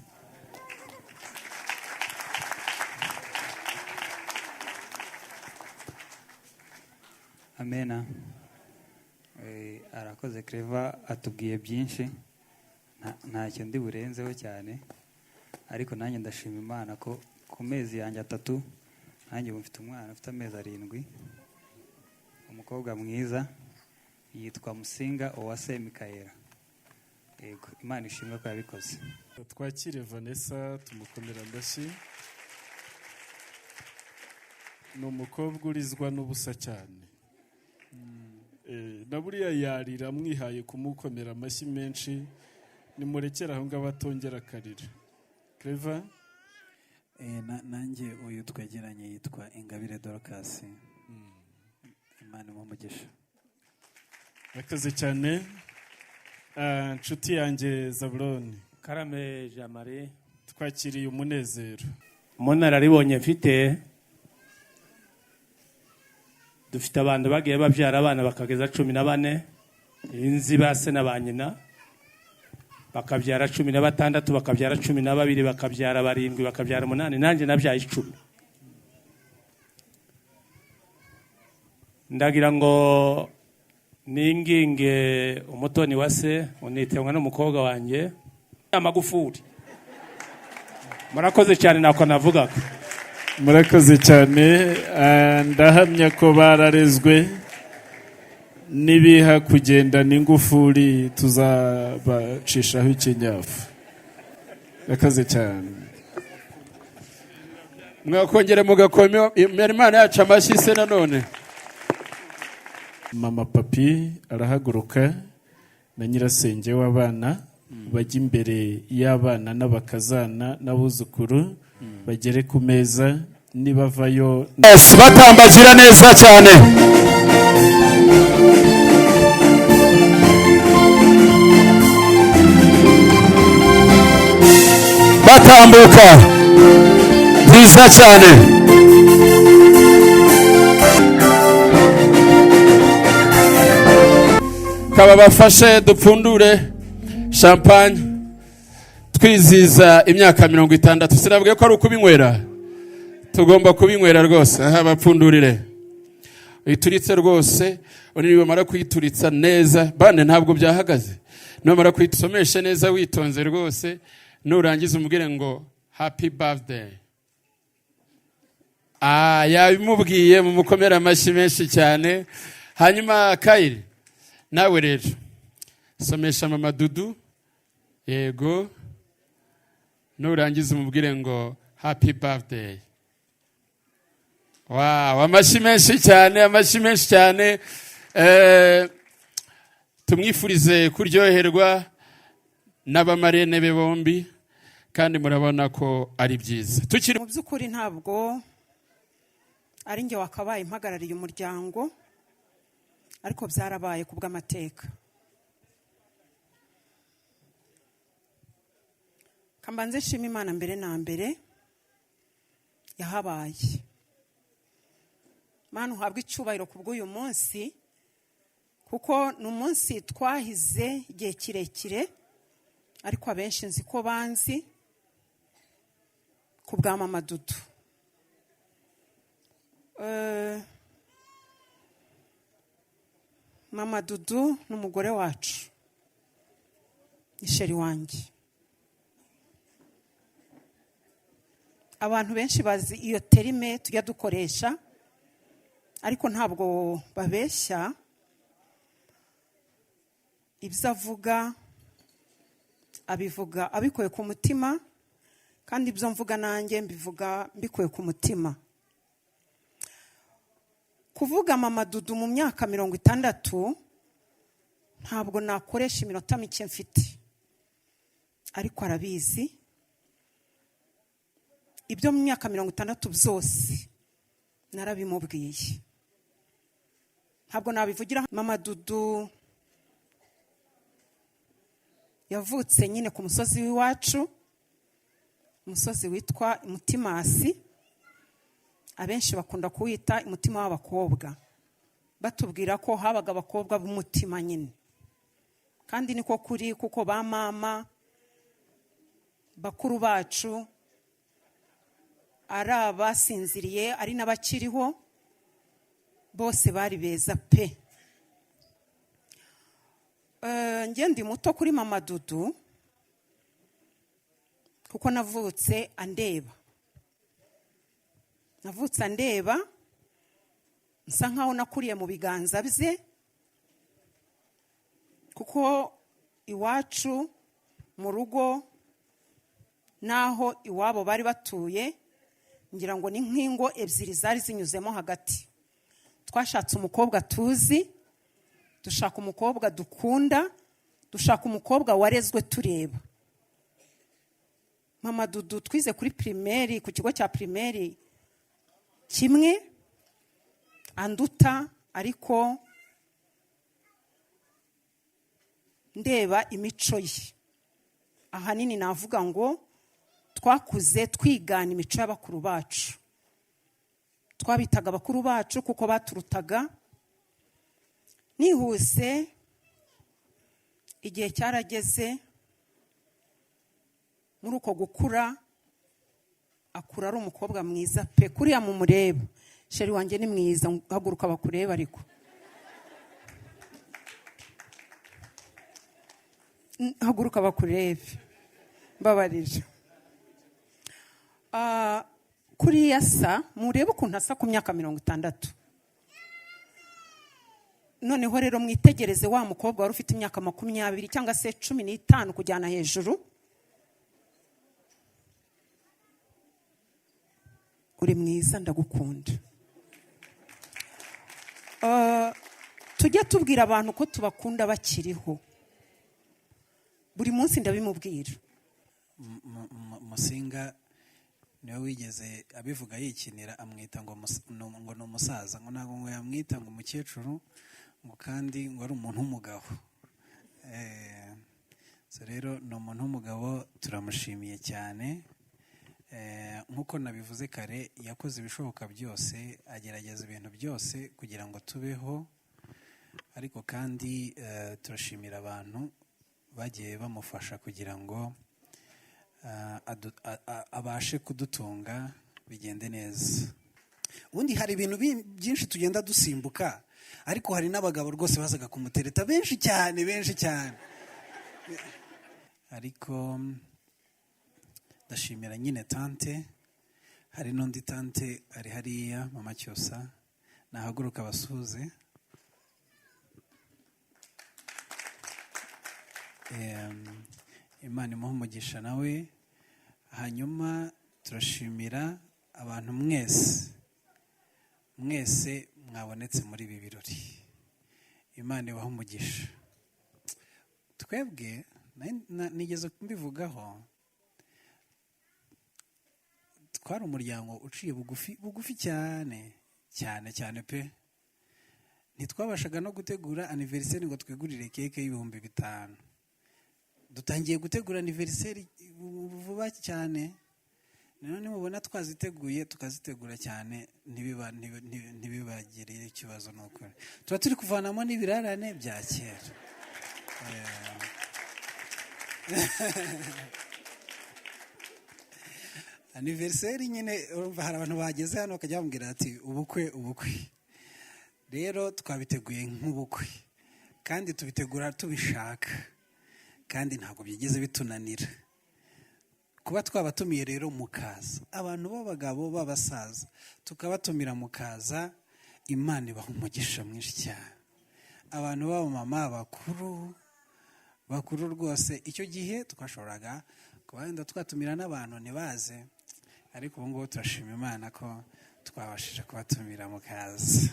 Amena. Arakoze Clever, atubwiye byinshi, ntacyo ndi burenzeho cyane, ariko nanjye ndashima Imana ko ku mezi yanjye 3 nanjye mfite umwana ufite amezi 7, umukobwa mwiza yitwa Musinga Uwase Mikaela. Yego, Imana ishimwe ko yabikoze. Twakire Vanessa, tumukomera ndashyi. Ni umukobwa urizwa n'ubusa cyane. Na buriya yarira mwihaye kumukomera amashyi menshi, nimurekera aho ngaho atongera akarira. Clever? Nanjye uyu twegeranye yitwa Ingabire Dorcas. Imana imumugisha. Akaze cyane. Nshuti yanjye Zabuloni. Karame Jean Marie. Twakiriye umunezero. Munararibonye mfite. Dufite abantu bagiye babyara abana bakageza 14, inzi base na banyina bakabyara 16, bakabyara 12, bakabyara 7, bakabyara 8, nanjye nabyaye 10. Ndagira ngo ninginge umutoni wase unitengwa n'umukobwa wanjye amagufuri. Murakoze cyane nako navugaga. Murakoze cyane. Ndahamya ko bararezwe nibiha kugenda n'ingufuri tuzabacishaho ikinyafu. Murakoze cyane. Mwakongera mugakomera Imana yacu amashyi se nanone. Mama Papi arahaguruka na nyirasenge w'abana bajya imbere y'abana n'abakazana n'abuzukuru bagere ku meza nibavayo batambagira neza cyane. Batambuka byiza cyane. Kaba bafashe dupfundure champagne twiziza imyaka 60. Sinabwiye ko ari ukubinywera, tugomba kubinywera rwose. Aha bapfundurire ituritse rwose. Niba mara kwituritsa neza bane ntabwo byahagaze, no mara kwitusomeshe neza witonze rwose, nurangiza umubwire ngo happy birthday. Yabimubwiye mu mukomera amashyi menshi cyane. Hanyuma Kairi nawe rero somesha mama Dudu. Yego, nurangiza umubwire ngo happy birthday. Wow, amashyi menshi cyane, amashyi menshi cyane. Tumwifurize kuryoherwa n'abamarene be bombi, kandi murabona ko ari byiza. Tukiri mu by'ukuri ntabwo ari njye wakabaye impagarariye umuryango, ariko byarabaye ku bw'amateka. Kambanze nshima Imana mbere na mbere yahabaye. Mana uhabwe icyubahiro ku bw'uyu munsi, kuko ni umunsi twahize igihe kirekire, ariko abenshi nzi ko banzi ku bwa Mama Dudu. Mama Dudu n'umugore wacu, ni sheri wanjye. Abantu benshi bazi iyo terime tujya dukoresha, ariko ntabwo babeshya. Ibyo avuga abivuga abikuye ku mutima, kandi ibyo mvuga nanjye mbivuga mbikuye ku mutima. Kuvuga Mama Dudu mu myaka 60 ntabwo nakoresha iminota mike mfite, ariko arabizi ibyo mu myaka 60 byose narabimubwiye. Ntabwo nabivugira. Mama Dudu yavutse nyine ku musozi w'iwacu, umusozi witwa Imutimasi, abenshi bakunda kuwita umutima w'abakobwa, batubwira ko habaga abakobwa b'umutima nyine, kandi niko kuri, kuko ba mama bakuru bacu ari abasinziriye ari n'abakiriho bose bari beza pe. Njye ndi muto kuri Mama Dudu kuko navutse andeba, nsa nkaho nakuriye mu biganza bye, kuko iwacu mu rugo naho iwabo bari batuye ngira ngo ni nk'ingo ebyiri zari zinyuzemo hagati. Twashatse umukobwa tuzi, dushaka umukobwa dukunda, dushaka umukobwa warezwe tureba. Mama Dudu twize kuri primaire, ku kigo cya primaire kimwe, anduta, ariko ndeba imico ye. Ahanini navuga ngo twakuze twigana imico y'abakuru bacu. Twabitaga abakuru bacu kuko baturutaga. Nihuse igihe cyarageze, muri uko gukura akura ari umukobwa mwiza pe, kuriya mu mureba. Sheri wanjye ni mwiza, haguruka bakureba ariko. Haguruka bakurebe, mbabarira. Kuriya sa, murebe ukuntu asa ku myaka 60. Noneho rero mwitegereze wa mukobwa wari ufite imyaka 20 cyangwa se 15 kujyana hejuru. Uri mwiza, ndagukunda. Tujya tubwira abantu ko tubakunda bakiriho. Buri munsi ndabimubwira. Musinga niwe wigeze abivuga yikinira, amwita ngo ni umusaza, ngo ntabwo ngo yamwita ngo umukecuru, ngo kandi ngo ari umuntu w'umugabo. So rero ni umuntu w'umugabo, turamushimiye cyane. Nk'uko nabivuze kare, yakoze ibishoboka byose, agerageza ibintu byose kugira ngo tubeho, ariko kandi turashimira abantu bagiye bamufasha kugira ngo abashe kudutunga bigende neza. Ubundi hari ibintu byinshi tugenda dusimbuka, ariko hari n'abagabo rwose bazaga kumutereta benshi cyane. Ariko ndashimira nyine tante, hari n'undi tante ari hariya, Mama Cyosa, nahaguruka basuhuze. Imana imuhe umugisha nawe. Hanyuma turashimira abantu mwese mwabonetse muri ibi birori. Imana ibahe umugisha. Twebwe nigeze mbivugaho, twari umuryango uciye bugufi cyane pe. Ntitwabashaga no gutegura anniversaire ngo twegurire keke y'5,000. Dutangiye gutegura anniversaire vuba cyane. None mubona twaziteguye tukazitegura cyane, ntibibagirire ikibazo nuko tuba turi kuvanamo n'ibirarane bya kera. Anniversaire nyine, urumva hari abantu bageze hano bakajya bambwira ati ubukwe. Rero twabiteguye nk'ubukwe, kandi tubitegura tubishaka, kandi ntabwo byigeze bitunanira. Kuba twabatumiye rero mukaza, abantu b'abagabo b'abasaza tukabatumira mukaza, Imana ibaha umugisha mwinshi cyane. Abantu b'abamama bakuru rwose, icyo gihe twashoboraga kuba wenda twatumira n'abantu ntibaze, ariko ubu ngubu turashima Imana ko twabashije kubatumira mukaza.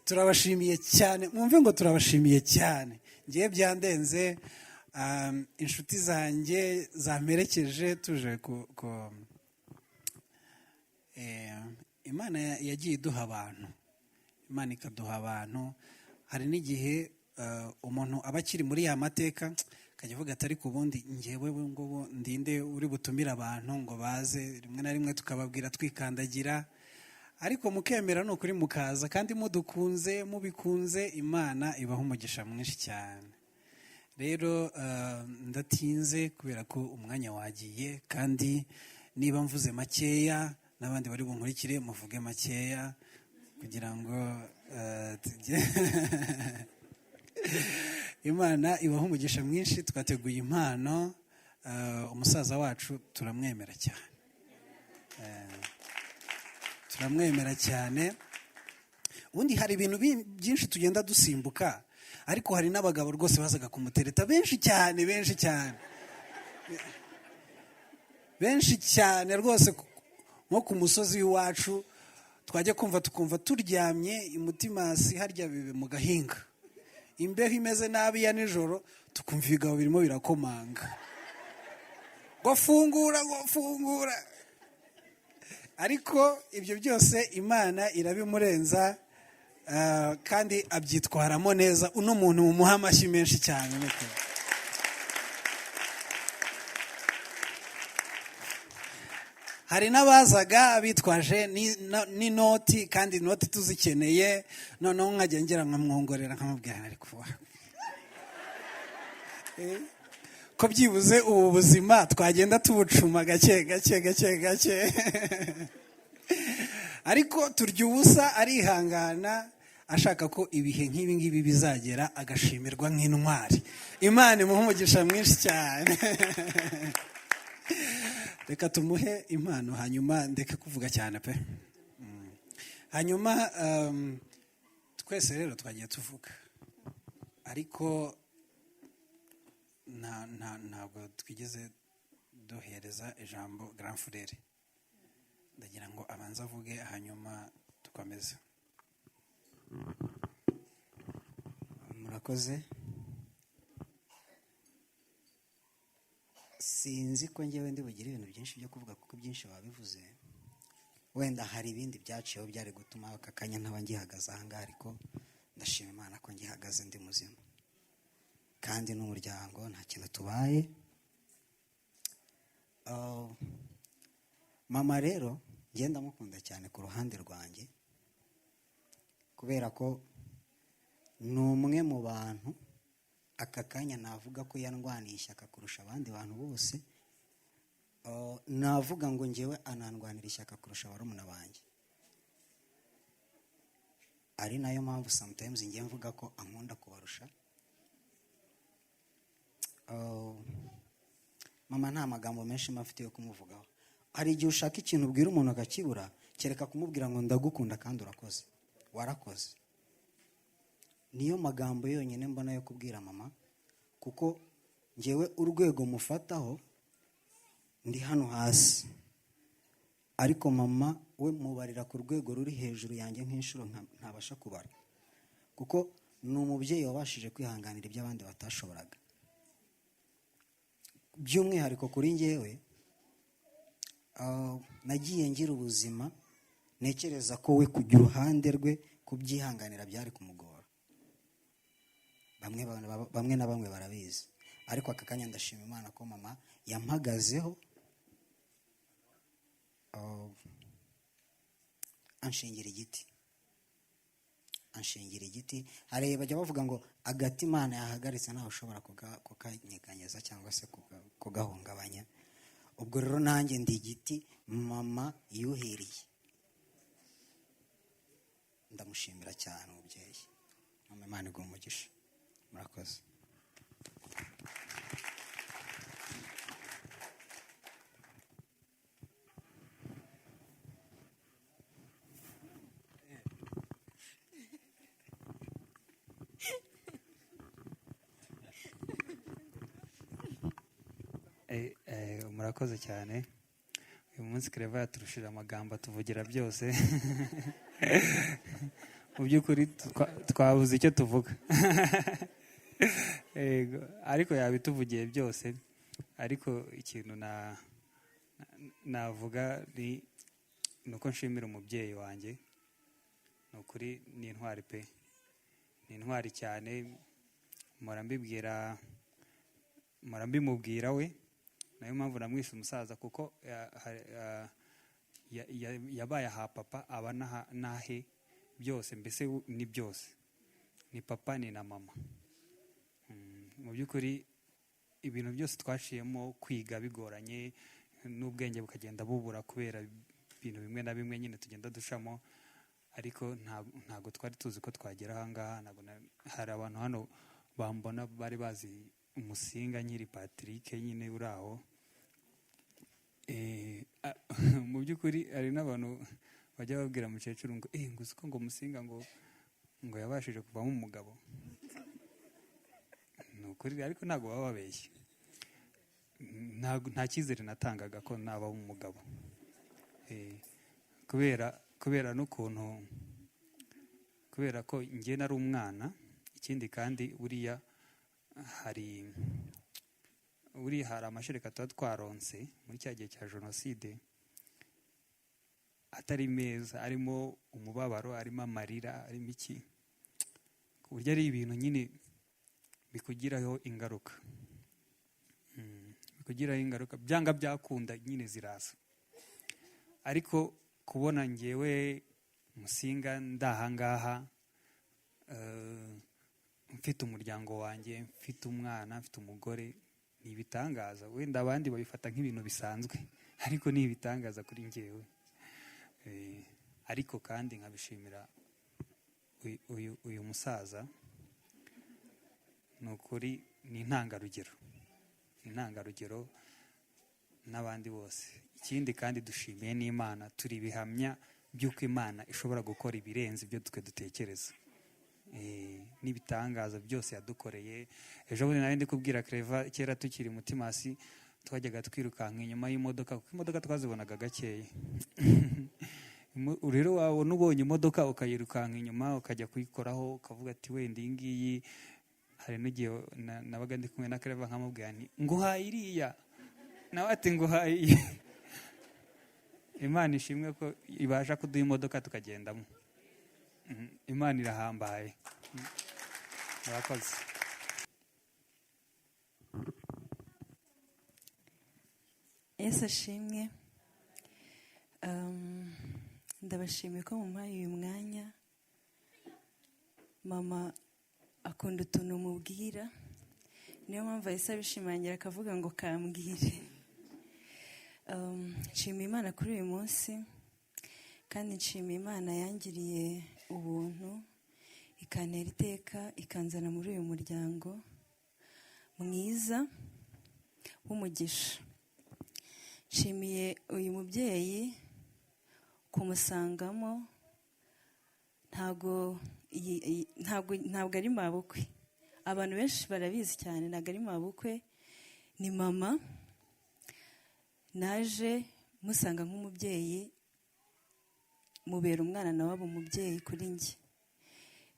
turabashimiye cyane, mwumve ngo turabashimiye cyane. Ngiye byandenze, inshuti zanjye zamperekeje tuje Imana yagiye iduha abantu, Imana ikaduha abantu. Hari n'igihe umuntu aba akiri muri ya mateka akajya avuga ati ariko ubundi ngewe ngubu ndinde uri butumire abantu ngo baze, rimwe na rimwe tukababwira twikandagira, ariko mukemera ni ukuri mukaza, kandi mudukunze mubikunze, Imana ibaha umugisha mwinshi cyane. Rero ndatinze kubera ko umwanya wagiye, kandi niba mvuze makeya n'abandi bari bunkurikire muvuge makeya kugira ngo Imana ibaha umugisha mwinshi. Twateguye impano, umusaza wacu turamwemera cyane, turamwemera cyane. Ubundi hari ibintu byinshi tugenda dusimbuka, ariko hari n'abagabo rwose bazaga kumutereta benshi cyane benshi cyane rwose. Nko ku musozi w'iwacu twajya tukumva turyamye imutimasi harya bibe mu gahinga, imbeho imeze nabi ya nijoro, tukumva ibigabo birimo birakomanga ngo fungura. Ariko ibyo byose Imana irabimurenza, kandi abyitwaramo neza. Uno muntu mumuha amashyi menshi cyane. Hari n'abazaga bitwaje n'inoti, kandi inoti tuzikeneye, noneho nkajya ngira nkamwongorera nkamubwira ariko ko byibuze ubu buzima twagenda tubucuma gake. Ariko turya ubusa, arihangana, ashaka ko ibihe nk'ibi ngibi bizagera, agashimirwa nk'intwari. Imana imuhe umugisha mwinshi cyane. Reka tumuhe impano, hanyuma ndeke kuvuga cyane pe. Hanyuma twese rero twagiye tuvuga, ariko ntabwo twigeze duhereza ijambo Grand Frere. Ndagira ngo abanze avuge, hanyuma tukomeze. Murakoze. Sinzi ko ngewe ndi bugire ibintu byinshi byo kuvuga, kuko byinshi wabivuze. Wenda hari ibindi byaciyeho byari gutuma aka kanya ntaba ngihagaze aha ngaha, ariko ndashima Imana ko ngihagaze ndi muzima, kandi n'umuryango nta kintu tubaye. Mama rero ngenda mukunda cyane ku ruhande rwanjye, kubera ko ni umwe mu bantu aka kanya navuga ko yandwaniye ishyaka kurusha abandi bantu bose. Navuga ngo ngewe anandwanira ishyaka kurusha barumuna banjye, ari nayo mpamvu sometimes ngiye mvuga ko ankunda kubarusha. Mama nta magambo menshi mafite yo kumuvugaho. Hari igihe ushaka ikintu ubwira umuntu akakibura, kereka kumubwira ngo ndagukunda kandi urakoze, warakoze. Niyo magambo yonyine mbona yo kubwira mama, kuko ngewe urwego mufataho ndi hano hasi, ariko mama we mubarira ku rwego ruri hejuru yanjye nk'inshuro ntabasha kubara, kuko ni umubyeyi wabashije kwihanganira ibyo abandi batashoboraga. By'umwihariko kuri ngewe, nagiye ngira ubuzima ntekereza ko we kujya uruhande rwe kubyihanganira byari kumugora. Bamwe na bamwe barabizi, ariko aka kanya ndashima Imana ko mama yampagazeho, anshingira igiti. Hari bajya bavuga ngo agati Imana yahagaritse ntawe ushobora kukanyeganyeza cyangwa se kugahungabanya. Ubwo rero nanjye ndi igiti mama yuhiriye. Ndamushimira cyane umubyeyi. Mama Imana iguhe umugisha. Murakoze. Murakoze cyane. Uyu munsi Claver yaturushije amagambo atuvugira byose. mu by'ukuri twabuze icyo tuvuga. Ariko yabituvugiye byose. Ariko ikintu navuga ni uko nshimira umubyeyi wanjye. Ni ukuri ni intwari pe, ni intwari cyane. Mpora mbimubwira we, nayo mpamvu namwishe umusaza, kuko yabaye aha papa aba nahe byose, mbese ni byose, ni papa ni na mama. Mu by'ukuri ibintu byose twaciyemo, kwiga bigoranye n'ubwenge bukagenda bubura kubera ibintu bimwe na bimwe nyine tugenda dushamo, ariko ntabwo twari tuzi ko twagera ahangaha. Hari abantu hano bambona bari bazi Umusinga nkiri Patrick nyine uri aho. Mu by'ukuri hari n'abantu bajya babwira mukecuru ngo nguzi ko ngo Musinga ngo yabashije kuvamo umugabo. Ni ukuri, ariko ntabwo baba babeshye. Nta cyizere natangaga ko naba umugabo, kubera n'ukuntu, kubera ko njye nari umwana. Ikindi kandi buriya hari amashereka tuba twaronse muri cya gihe cya jenoside atari meza, arimo umubabaro, arimo amarira, arimo iki, ku buryo ari ibintu nyine bikugiraho ingaruka, byanga byakunda nyine ziraza. Ariko kubona ngewe Musinga ndahangaha, mfite umuryango wanjye, mfite umwana, mfite umugore, ni ibitangaza. Wenda abandi babifata nk'ibintu bisanzwe, ariko ni ibitangaza kuri ngewe. Ariko kandi nkabishimira uyu musaza. Ni ukuri ni intangarugero n'abandi bose. Ikindi kandi dushimiye n'Imana, turi ibihamya by'uko Imana ishobora gukora ibirenze ibyo twe dutekereza. N'ibitangaza byose yadukoreye. Ejo bundi nari ndi kubwira Cleva, kera tukiri Mutimasi twajyaga twirukanka inyuma y'imodoka, kuko imodoka twazibonaga gakeya. Rero wabona ubonye imodoka ukayirukanka inyuma ukajya kuyikoraho, ukavuga ati wenda iyi ngiyi. Hari n'igihe nabaga ndi kumwe na Cleva nkamubwira nti nguhaye iriya, nawe ati nguhaye iyi. Imana ishimwe ko ibasha kuduha imodoka tukagendamo. Imana irahambaye. Murakoze. Yesu ashimwe. Ndabashimiye ko mumpaye uyu mwanya. Mama akunda utuntu mubwira, niyo mpamvu yahise abishimangira akavuga ngo kambwire. Nshimiye Imana kuri uyu munsi, kandi nshimiye Imana yangiriye ubuntu ikantera iteka ikanzana muri uyu muryango mwiza w'umugisha. Nshimiye uyu mubyeyi kumusangamo, ntabwo ari mabukwe. Abantu benshi barabizi cyane, ntabwo ari mabukwe, ni mama. Naje musanga nk'umubyeyi, mubera umwana nawe aba umubyeyi kuri njye.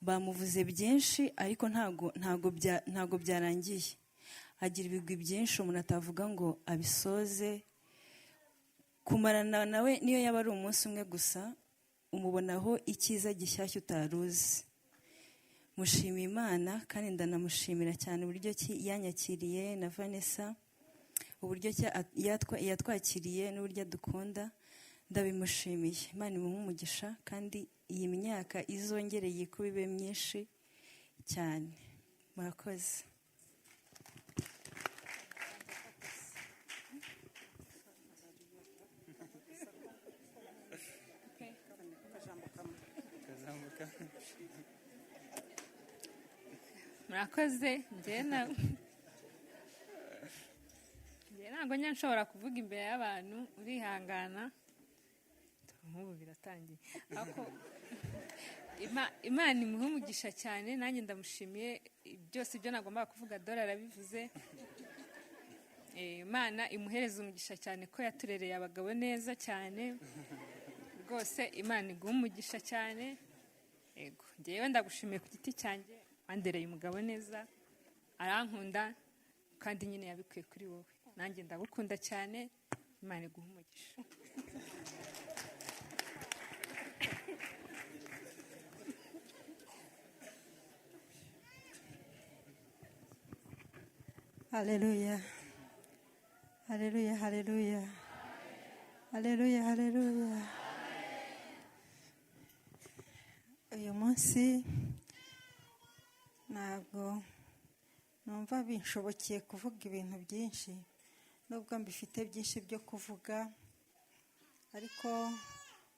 Bamuvuze byinshi, ariko ntabwo byarangiye. Agira ibigwi byinshi umuntu atavuga ngo abisoze. Kumarana nawe niyo yaba ari umunsi umwe gusa, umubonaho icyiza gishyashya utaruzi. Mushimiye Imana, kandi ndanamushimira cyane uburyo yanyakiriye na Vanessa, uburyo yatwakiriye n'uburyo adukunda. Ndabimushimiye. Imana imuhe umugisha, kandi iyi myaka izongereye kuba ibe myinshi cyane. Murakoze. Murakoze. Njye ntabwo njya nshobora kuvuga imbere y'abantu, urihangana. Nk'ubu biratangiye. Ariko Imana imuhe umugisha cyane, nanjye ndamushimiye. Byose ibyo nagombaga kuvuga Dora arabivuze. Imana imuhereze umugisha cyane ko yaturereye abagabo neza cyane. Rwose Imana iguhe umugisha cyane. yego ngewe ndagushimiye ku giti cyanjye wandereye umugabo neza arankunda kandi nyine yabikuye kuri wowe nanjye ndagukunda cyane Imana iguhe umugisha Haleluya. Haleluya, haleluya. Haleluya, haleluya. Uyu munsi ntabwo numva binshobokeye kuvuga ibintu byinshi nubwo mbifite byinshi byo kuvuga ariko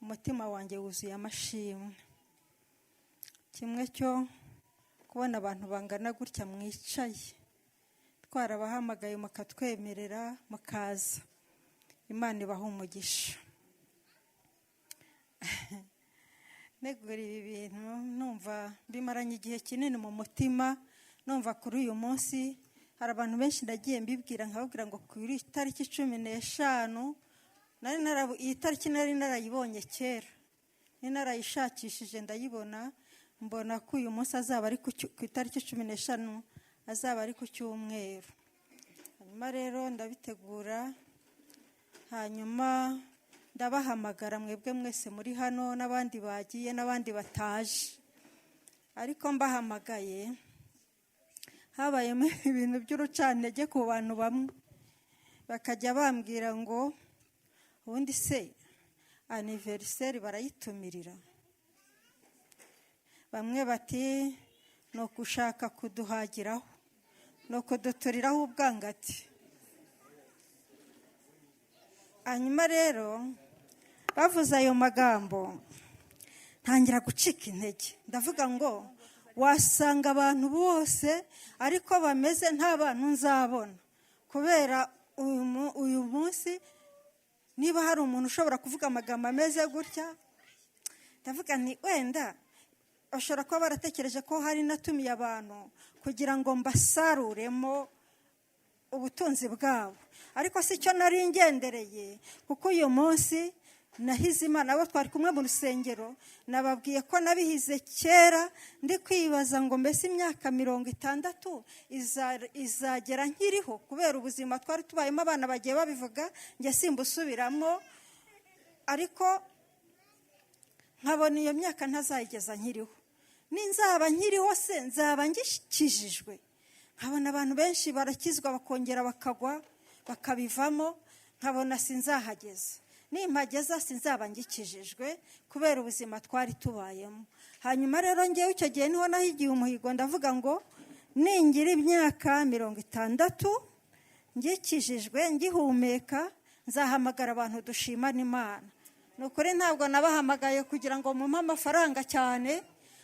umutima wanjye wuzuye amashimwe. Kimwe cyo kubona abantu bangana gutya mwicaye twarabahamagaye mukatwemerera mukaza. Imana ibaha umugisha. Negura ibi bintu numva bimaranye igihe kinini mu mutima, numva kuri uyu munsi hari abantu benshi ndagiye mbibwira nkababwira ngo kuri itariki 15 iyi tariki nari narayibonye kera, ni narayishakishije ndayibona, mbona ko uyu munsi azaba ari ku itariki 15 azaba ari ku cyumweru. Hanyuma rero ndabitegura, hanyuma ndabahamagara mwebwe mwese muri hano n'abandi bagiye n'abandi bataje. Ariko mbahamagaye habayemo ibintu by'urucantege ku bantu bamwe, bakajya bambwira ngo ubundi se anniversaire barayitumirira. Bamwe bati no kushaka kuduhagiraho, no kuduturiraho ubwangati. Hanyuma rero bavuze ayo magambo ntangira gucika intege, ndavuga ngo wasanga abantu bose ariko bameze nta bantu nzabona, kubera uyu munsi niba hari umuntu ushobora kuvuga amagambo ameze gutya, ndavuga nti wenda bashobora kuba baratekereje ko hari natumiye abantu kugira ngo mbasaruremo ubutunzi bwabo, ariko si cyo nari ngendereye. Kuko uyu munsi nahize Imana, abo twari kumwe mu rusengero nababwiye ko nabihize kera, ndi kwibaza ngo mbese imyaka 60 izagera nkiriho, kubera ubuzima twari tubayemo. Abana bagiye babivuga njye simbusubiramo, ariko nkabona iyo myaka ntazayigeza nkiriho. Ninzaba nkiriho se nzaba ngikijijwe? Nkabona abantu benshi barakizwa bakongera bakagwa bakabivamo, nkabona sinzahageza. Nimpageza sinzaba ngikijijwe kubera ubuzima twari tubayemo. Hanyuma rero ngewe icyo gihe niho nahigiye umuhigo, ndavuga ngo ningira imyaka 60 ngikijijwe ngihumeka, nzahamagara abantu dushimana Imana. Nukuri ntabwo nabahamagaye kugira ngo mumpe amafaranga cyane,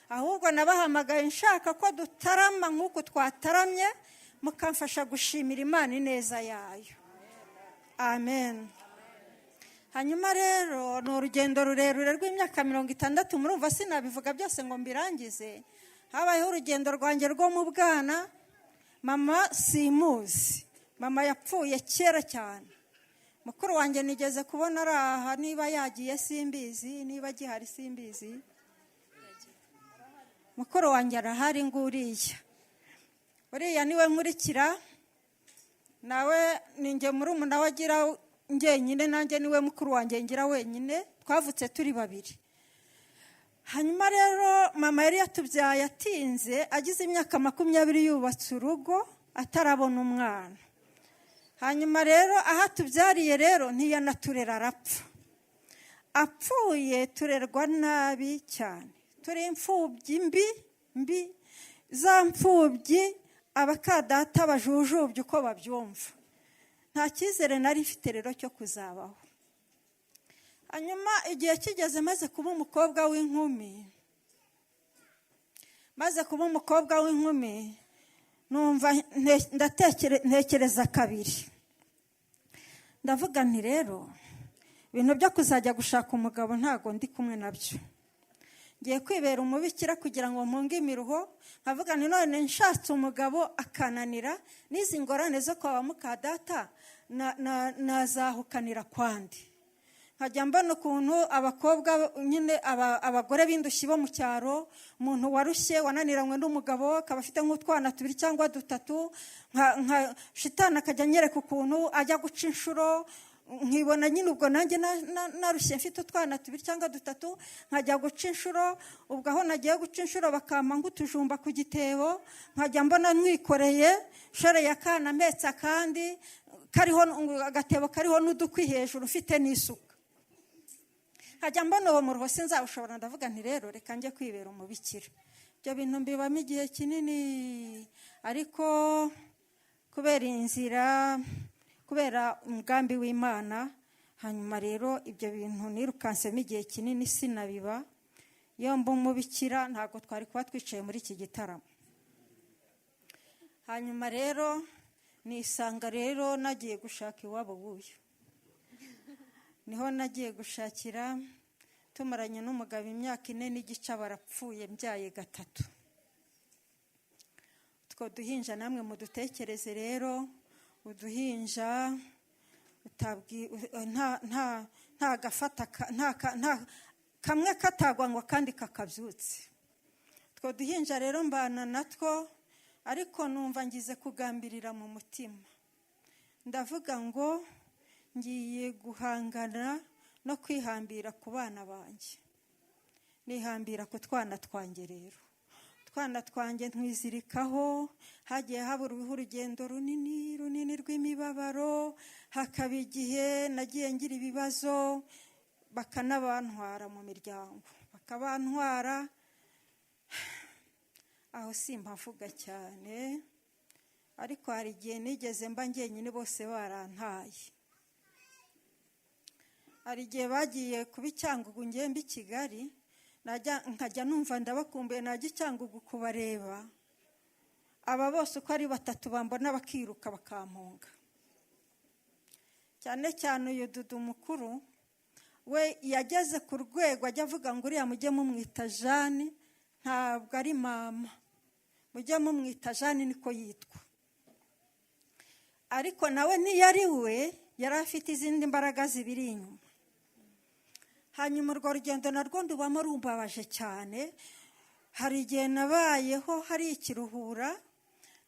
ahubwo nabahamagaye nshaka ko dutarama nk'uko twataramye, mukamfasha gushimira Imana ineza yayo. Amen. Hanyuma rero ni urugendo rurerure rw'imyaka 60, murumva sinabivuga byose ngo mbirangize. Habayeho urugendo rwanjye rwo mu bwana. Mama simuzi, mama yapfuye kera cyane. Mukuru wanjye nigeze kubona araha, niba yagiye simbizi, niba gihari simbizi. Mukuru wanjye arahari nguriya. Uriya niwe nkurikira, nawe ninjye muri umuna wagira njyenyine, nanjye niwe mukuru wanjye ngira wenyine, twavutse turi babiri. Hanyuma rero mama yari yatubyaye atinze, agize imyaka 20 yubatse urugo atarabona umwana. Hanyuma rero aha tubyariye rero ntiyanaturera, arapfa. Apfuye turerwa nabi cyane, turi imfubyi mbi za mfubyi abakadata bajujubye uko babyumva. Nta cyizere nari mfite rero cyo kuzabaho. Hanyuma igihe kigeze maze kuba umukobwa w'inkumi, numva ntekereza kabiri. Ndavuga nti rero ibintu byo kuzajya gushaka umugabo ntago ndi kumwe nabyo. Ngiye kwibera umubikira kugira ngo mpunge imiruho, nkavuga nti none nshatse umugabo akananira, n'izi ngorane zo kwa mukadata nazahukanira kwandi. nkajya mbona ukuntu abakobwa nyine abagore b'indushyi bo mu cyaro, umuntu warushye wananiranywe n'umugabo akaba afite nk'utwana 2 cyangwa 3, nka shitani akajya anyereka ukuntu ajya guca inshuro, nkibona nyine ubwo nanjye narushye mfite utwana 2 cyangwa 3, nkajya guca inshuro. Ubwo aho nagiye guca inshuro bakampa nk'utujumba ku gitebo, nkajya mbona mwikoreye shoreye akana mpetse akandi kariho agatebo kariho n'udukwi hejuru ufite n'isuka. Nkajya mbona uwo muruho sinzawushobora, ndavuga nti rero reka njye kwibera umubikira. Ibyo bintu mbibamo igihe kinini, ariko kubera inzira, kubera umugambi w'Imana, hanyuma rero ibyo bintu nirukansemo igihe kinini sinabiba. Iyo mba umubikira ntabwo twari kuba twicaye muri iki gitaramo. Hanyuma rero nisanga rero nagiye gushaka iwabo w'uyu. Niho nagiye gushakira, tumaranye n'umugabo imyaka 4 n'igice, barapfuye mbyaye 3. Two duhinja namwe mudutekereze rero, uduhinja nta gafata nta kamwe katagwa ngo kandi kakabyutse. Two duhinja rero mbana natwo, ariko numva ngize kugambirira mu mutima, ndavuga ngo ngiye guhangana no kwihambira ku bana banjye, nihambira ku twana twanjye. Rero twana twanjye ntwizirikaho, hagiye habura urugendo runini rw'imibabaro, hakaba igihe nagiye ngira ibibazo bakanabantwara mu miryango, bakabantwara aho simpavuga cyane, ariko hari igihe nigeze mba njyenyine bose barantaye. Hari igihe bagiye kuba Cyangugu ngiye mbi Kigali, nkajya numva ndabakumbuye, najya Cyangugu kubareba, aba bose uko ari 3 bambona bakiruka bakampunga. Cyane cyane uyu Dudu mukuru we yageze ku rwego ajya avuga ngo uriya mujye mumwita Jane, ntabwo ari mama, mujye mumwita Jane niko yitwa. Ariko nawe niyari we yari afite izindi mbaraga zibiri inyuma. Hanyuma urwo rugendo narwo ndubamo rumbabaje cyane. Hari igihe nabayeho hari ikiruhura,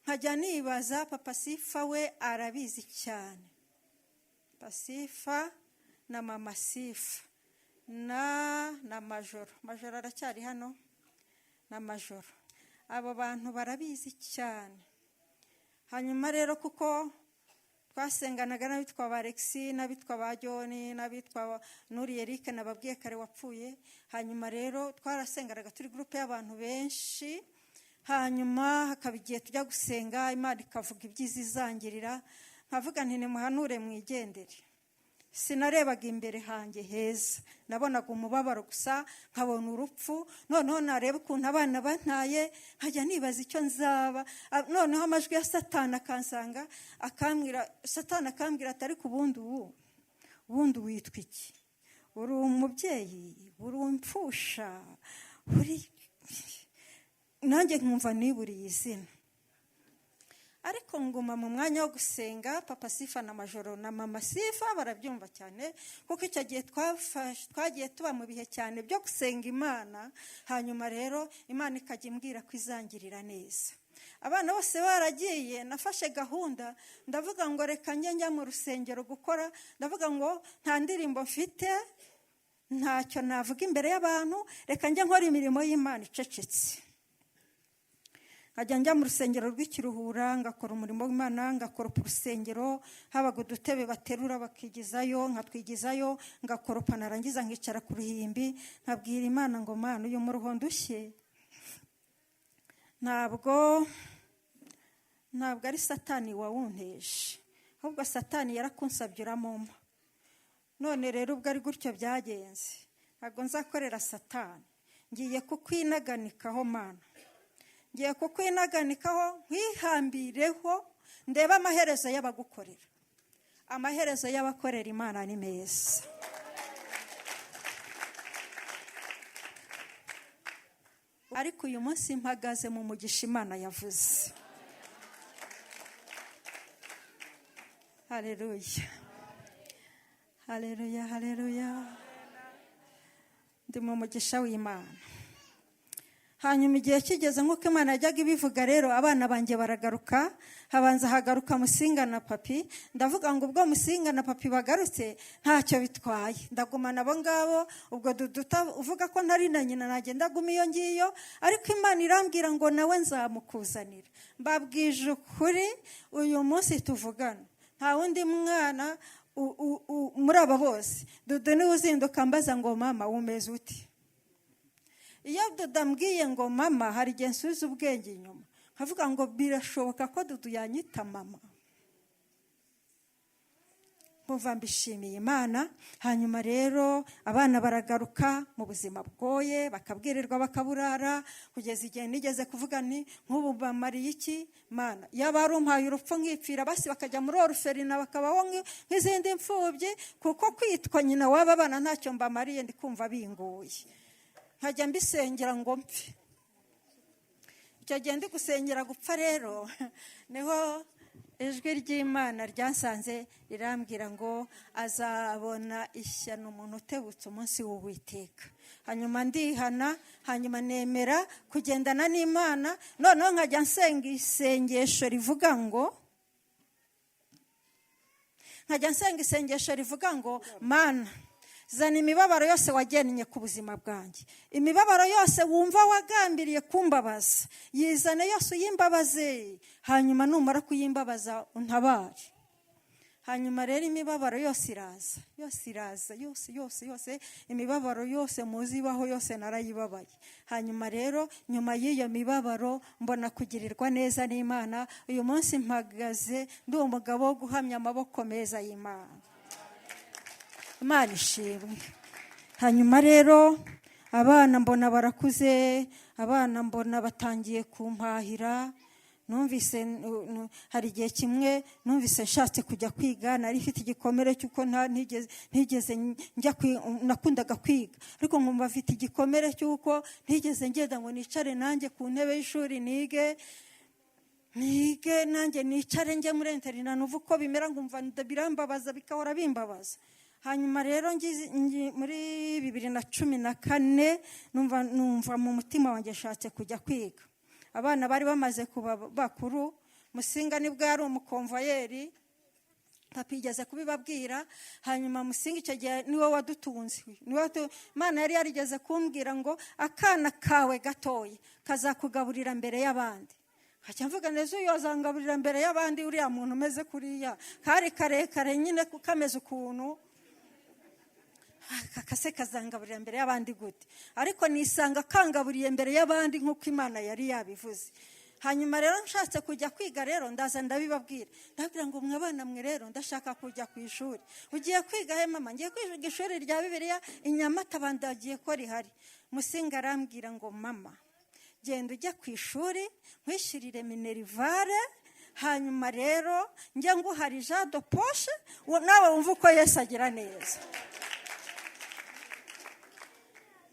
nkajya nibaza Papa Sifa we arabizi cyane. Pasifa na Mama Sifa na Majoro aracyari hano, na Majoro, abo bantu barabizi cyane. Hanyuma rero kuko twasenganaga n'abitwa ba Alexi, n'abitwa ba Joni, n'abitwa Nuri Eric nababwiye kare wapfuye. Hanyuma rero twarasenganaga turi groupe y'abantu benshi. Hanyuma hakaba igihe tujya gusenga, Imana ikavuga ibyizizangirira, nkavuga nti nimuhanure mwigendere. Sinarebaga imbere hanjye heza, nabonaga umubabaro gusa, nkabona urupfu. Noneho nareba ukuntu abana bantaye, nkajya nibaza icyo nzaba. Noneho amajwi ya Satani akansanga, Satani akambwira ati ariko ubundi witwa iki? Uri umubyeyi, uri umfusha, nanjye nkumva niburiye izina. Ariko nguma mu mwanya wo gusenga. Papa Sifa na Majoro na Mama Sifa barabyumva cyane, kuko icyo gihe twagiye tuba mu bihe cyane byo gusenga Imana. Hanyuma rero Imana ikajya imbwira ko izangirira neza. Abana bose baragiye, nafashe gahunda, ndavuga ngo reka njya mu rusengero gukora. Ndavuga ngo nta ndirimbo mfite, ntacyo navuga imbere y'abantu, reka njya nkora imirimo y'Imana icecetse. Nkajya njya mu rusengero rw'ikiruhura, ngakora umurimo w'Imana, ngakoropa urusengero, habaga udutebe baterura bakigizayo, nkatwigizayo, ngakoropa, narangiza nkicara ku ruhimbi, nkabwira Imana ngo Mana, uyu muruho ndushye ntabwo ari Satani wawunteje, ahubwo Satani yarakunsabye uramumpa. None rero ubwo ari gutyo byagenze, ntabwo nzakorera Satani, ngiye kukwinaganikaho Mana, ngiye kukwinaganikaho, nkwihambireho, ndeba amaherezo y'abagukorera. Amaherezo y'abakorera Imana ni meza. Ariko uyu munsi mpagaze mu mugisha Imana yavuze. Haleluya. haleluya haleluya, ndi mu mugisha w'Imana. Hanyuma igihe kigeze nk'uko Imana yajyaga ibivuga rero, abana banjye baragaruka, habanza hagaruka Musinga na Papi. Ndavuga ngo ubwo Musinga na Papi bagarutse ntacyo bitwaye, ndagumana abo ngabo. Ubwo uvuga ko ntari na nyina, nagenda guma iyo ngiyo, ariko Imana irambwira ngo nawe nzamukuzanira. Mbabwije ukuri, uyu munsi tuvugana nta wundi mwana muri aba bose Dudu niwe uzinduka mbaza ngo mama umeze uti. Iyo Dudu ambwiye ngo mama, hari igihe nsubiza ubwenge inyuma nkavuga ngo birashoboka ko Dudu yanyita mama. Mvuga mbishimiye Imana. Hanyuma rero abana baragaruka mu buzima bwoye, bakabwirirwa bakaburara, kugeza igihe nigeze kuvuga nti nk'ubu bamariye iki Mana? Yaba ari umpaye urupfu nkipfira basi bakajya muri oruferina bakabaho nk'izindi mfubyi, kuko kwitwa nyina w'aba bana ntacyo mbamariye, ndi kumva binguye. Nkajya mbisengera ngo mpfe. Icyo gihe ndi gusengera gupfa rero niho ijwi ry'Imana ryansanze rirambwira ngo azabona ishyano umuntu utebutse umunsi w'Uwiteka. Hanyuma ndihana, hanyuma nemera kugendana n'Imana. Noneho nkajya nsenga isengesho rivuga ngo Mana, zana imibabaro yose wagennye ku buzima bwanjye, imibabaro yose wumva wagambiriye kumbabaza, yizane yose uyimbabaze. Hanyuma numara kuyimbabaza untabare. Hanyuma rero imibabaro yose iraza, yose imibabaro yose muzibaho yose narayibabaye. Hanyuma rero nyuma y'iyo mibabaro mbona kugirirwa neza n'Imana. Uyu munsi mpagaze ndi umugabo wo guhamya amaboko meza y'Imana. Imana ishimwe. Hanyuma rero abana mbona barakuze, abana mbona batangiye kumpahira. Numvise hari igihe kimwe numvise nshatse kujya kwiga, nari ifite igikomere cy'uko ntigeze njya nakundaga kwiga, ariko nkumva afite igikomere cy'uko ntigeze ngenda ngo nicare nanjye ku ntebe y'ishuri nige nanjye nicare njye muri interina numva uko bimera, nkumva birambabaza bikahora bimbabaza. Hanyuma rero muri 2014 numva mu mutima wanjye nshatse kujya kwiga. Abana bari bamaze kuba bakuru. Musinga nibwo yari umukonvoyeri, Papi yigeze kubibabwira. Hanyuma Musinga icyo gihe niwe wadutunze. Imana yari yarigeze kumbwira ngo akana kawe gatoya kazakugaburira mbere y'abandi. Hacya mvuga neza uyu azangaburira mbere y'abandi, uriya muntu umeze kuriya kari karekare nyine kameze ukuntu, kakase kazangaburira mbere y'abandi gute? Ariko nisanga kangaburiye mbere y'abandi nk'uko Imana yari yabivuze. Hanyuma rero nshatse kujya kwiga rero ndaza ndabibabwira, ndabwira ngo mwabana mwe rero ndashaka kujya ku ishuri. Ugiye kwiga he mama? Ngiye kwiga ishuri rya Bibiliya i Nyamata, bandagiye ko rihari. Musinga arambwira ngo mama, genda ujya ku ishuri nkwishyurire minerivare, hanyuma rero njya nguhari jado poshe, nawe wumva uko Yesu agira neza.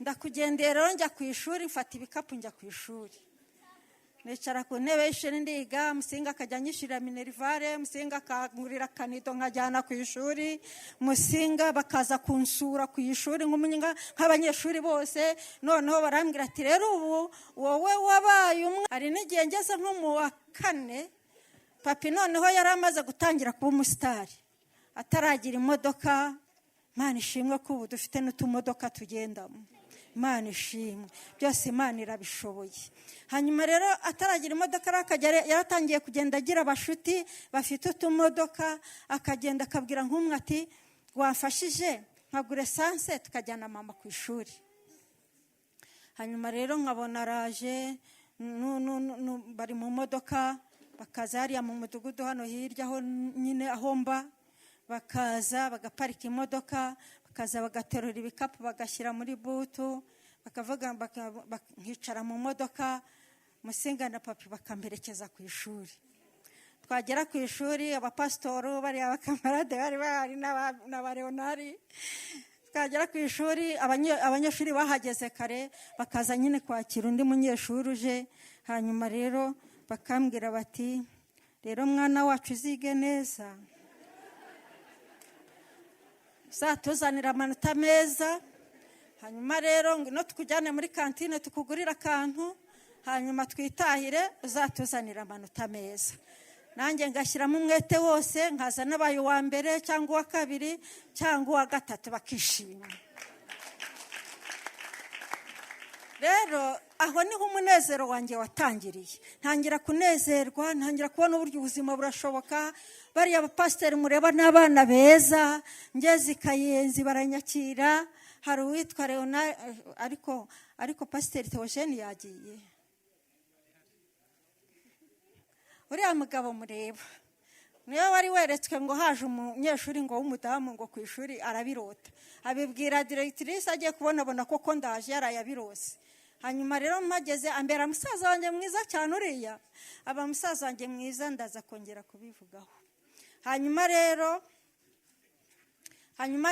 Ndakugendera njya ku ishuri, mfata ibikapu njya ku ishuri. Nicara ku ntebe y'ishuri ndiga. Musinga akajya anyishyurira minerivare, Musinga akangurira kanido nkajyana ku ishuri, Musinga bakaza kunsura ku ishuri nk'abanyeshuri bose. Noneho barambwira ati rero ubu wowe wabaye umwe. Hari n'igihe ngeze nko mu wa 4, Papi noneho yari amaze gutangira kuba umusitari, ataragira imodoka. Imana ishimwe ko ubu dufite n'utumodoka tugendamo. Imana ishimwe, byose Imana irabishoboye. Hanyuma rero ataragira imodoka yaratangiye kugenda agira abashuti bafite utumodoka, akagenda akabwira nk'umwe ati wafashije nkagura esanse tukajyana mama ku ishuri. Hanyuma rero nkabona araje bari mu modoka, bakaza hariya mu mudugudu hano hirya aho nyine aho mba, bakaza bagaparika imodoka, bakaza bagaterura ibikapu bagashyira muri butu, bakavuga bakicara mu modoka. Musinga na Papi bakamperekeza ku ishuri. Twagera ku ishuri, abapasitoro bari abakamarade bari bahari n'abareonari. Twagera ku ishuri, abanyeshuri bahageze kare, bakaza nyine kwakira undi munyeshuri uje. Hanyuma rero bakambwira bati rero mwana wacu uzige neza. uzatuzanira amanota meza. Hanyuma rero ngwino tukujyane muri kantine tukugurira akantu, hanyuma twitahire, uzatuzanira amanota meza. Nanjye ngashyiramo umwete wose, nkaza n'abaye uwa mbere cyangwa uwa kabiri cyangwa uwa gatatu bakishima. Rero aho niho umunezero wanjye watangiriye. Ntangira kunezerwa, ntangira kubona uburyo ubuzima burashoboka. Bariya abapasiteri mureba n'abana beza, ngeze i Kayenzi baranyakira. Hari uwitwa Leonard, ariko pasiteri Theogene yagiye. Uriya mugabo mureba niyo wari weretswe ngo haje umunyeshuri ngo w'umudamu ngo ku ishuri arabirota, abibwira directrice agiye kubonabona koko ndaje yarayabirose. Hanyuma rero mpageze ambera musaza wanjye mwiza cyane uriya, aba musaza wanjye mwiza, ndaza kongera kubivugaho. Hanyuma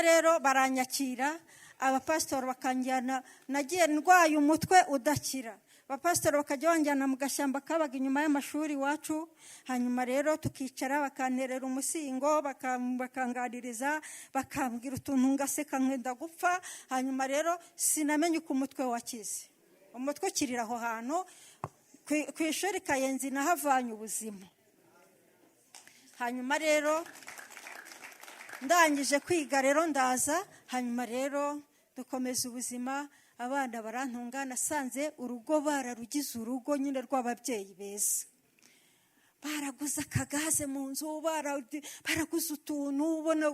rero baranyakira, abapasitori bakanjyana, nagiye ndwaye umutwe udakira. Abapasitori bakajya banjyana mu gashyamba kabaga inyuma y'amashuri iwacu. Hanyuma rero tukicara bakanterera umusingo, bakanganiriza, bakambwira utuntu ngaseka nkenda gupfa. Hanyuma rero sinamenye uko umutwe wakize. Umutwe ukirira aho hantu ku ishuri Kayenzi nahavanye ubuzima. Hanyuma rero ndangije kwiga rero ndaza, hanyuma rero dukomeza ubuzima. Abana barantunga, nasanze urugo bararugize urugo nyine rw'ababyeyi beza. Baraguze akagaze mu nzu, baraguze utuntu, ubona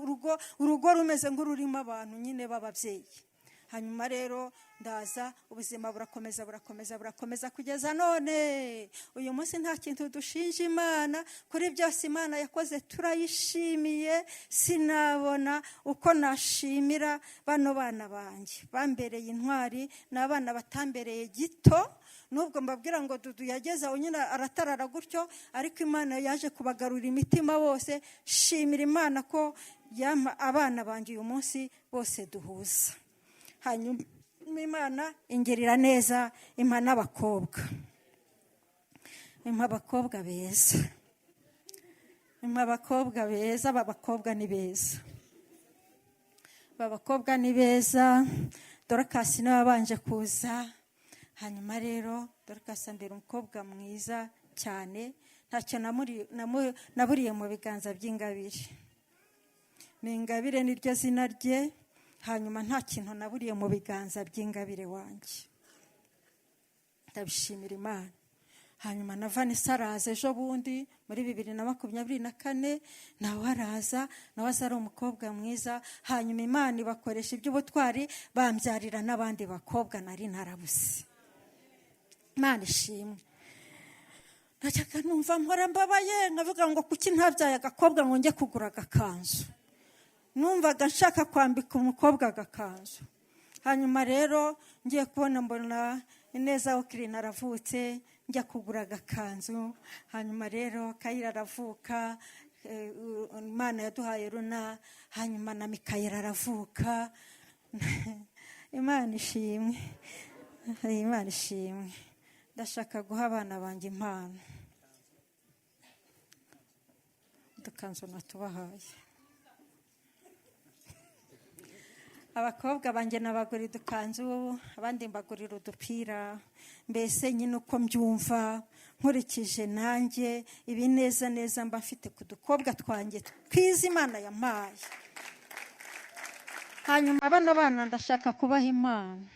urugo rumeze nk'ururimo abantu nyine b'ababyeyi. Hanyuma rero ndaza, ubuzima burakomeza kugeza none. Uyu munsi nta kintu dushinja Imana, kuri byose Imana yakoze turayishimiye. Sinabona uko nashimira bano bana banjye, bambereye intwari. N'abana batambereye gito, nubwo mbabwira ngo Dudu yageze aho nyine aratarara gutyo, ariko Imana yaje kubagarura imitima bose. Shimira Imana ko abana banjye uyu munsi bose duhuza. Hanyuma Imana ingirira neza, impa n'abakobwa, impa abakobwa beza, aba bakobwa ni beza, Dorcas niwe wabanje kuza. Hanyuma rero Dorcas ambera umukobwa mwiza cyane, ntacyo naburiye mu biganza by'Ingabire. Ni Ingabire niryo zina rye. Hanyuma nta kintu naburiye mu biganza by'Ingabire wanjye, ndabishimira Imana. Hanyuma na Vanessa araza ejo bundi muri 2024, nawe araza, nawe ari umukobwa mwiza. Hanyuma Imana ibakoresha iby'ubutwari, bambyarira n'abandi bakobwa nari narabuze. Imana ishimwe. Najyaga numva mpora mbabaye, nkavuga ngo kuki ntabyaye agakobwa ngo njye kugura agakanzu. Numvaga nshaka kwambika umukobwa agakanzu. Hanyuma rero ngiye kubona mbona Ineza Okirina aravutse, njya kugura agakanzu. Hanyuma rero Kayira aravuka, Imana yaduhaye Runa. Hanyuma na Mikayira aravuka. Imana ishimwe. Ndashaka guha abana banjye impano, udukanzu natubahaye. Abakobwa banjye nabagurira udukanzu, abandi mbagurira udupira. Mbese nyine uko mbyumva, nkurikije nanjye ibineza mba mfite ku dukobwa twanjye twiza Imana yampaye. Hanyuma bano bana ndashaka kubaha impano.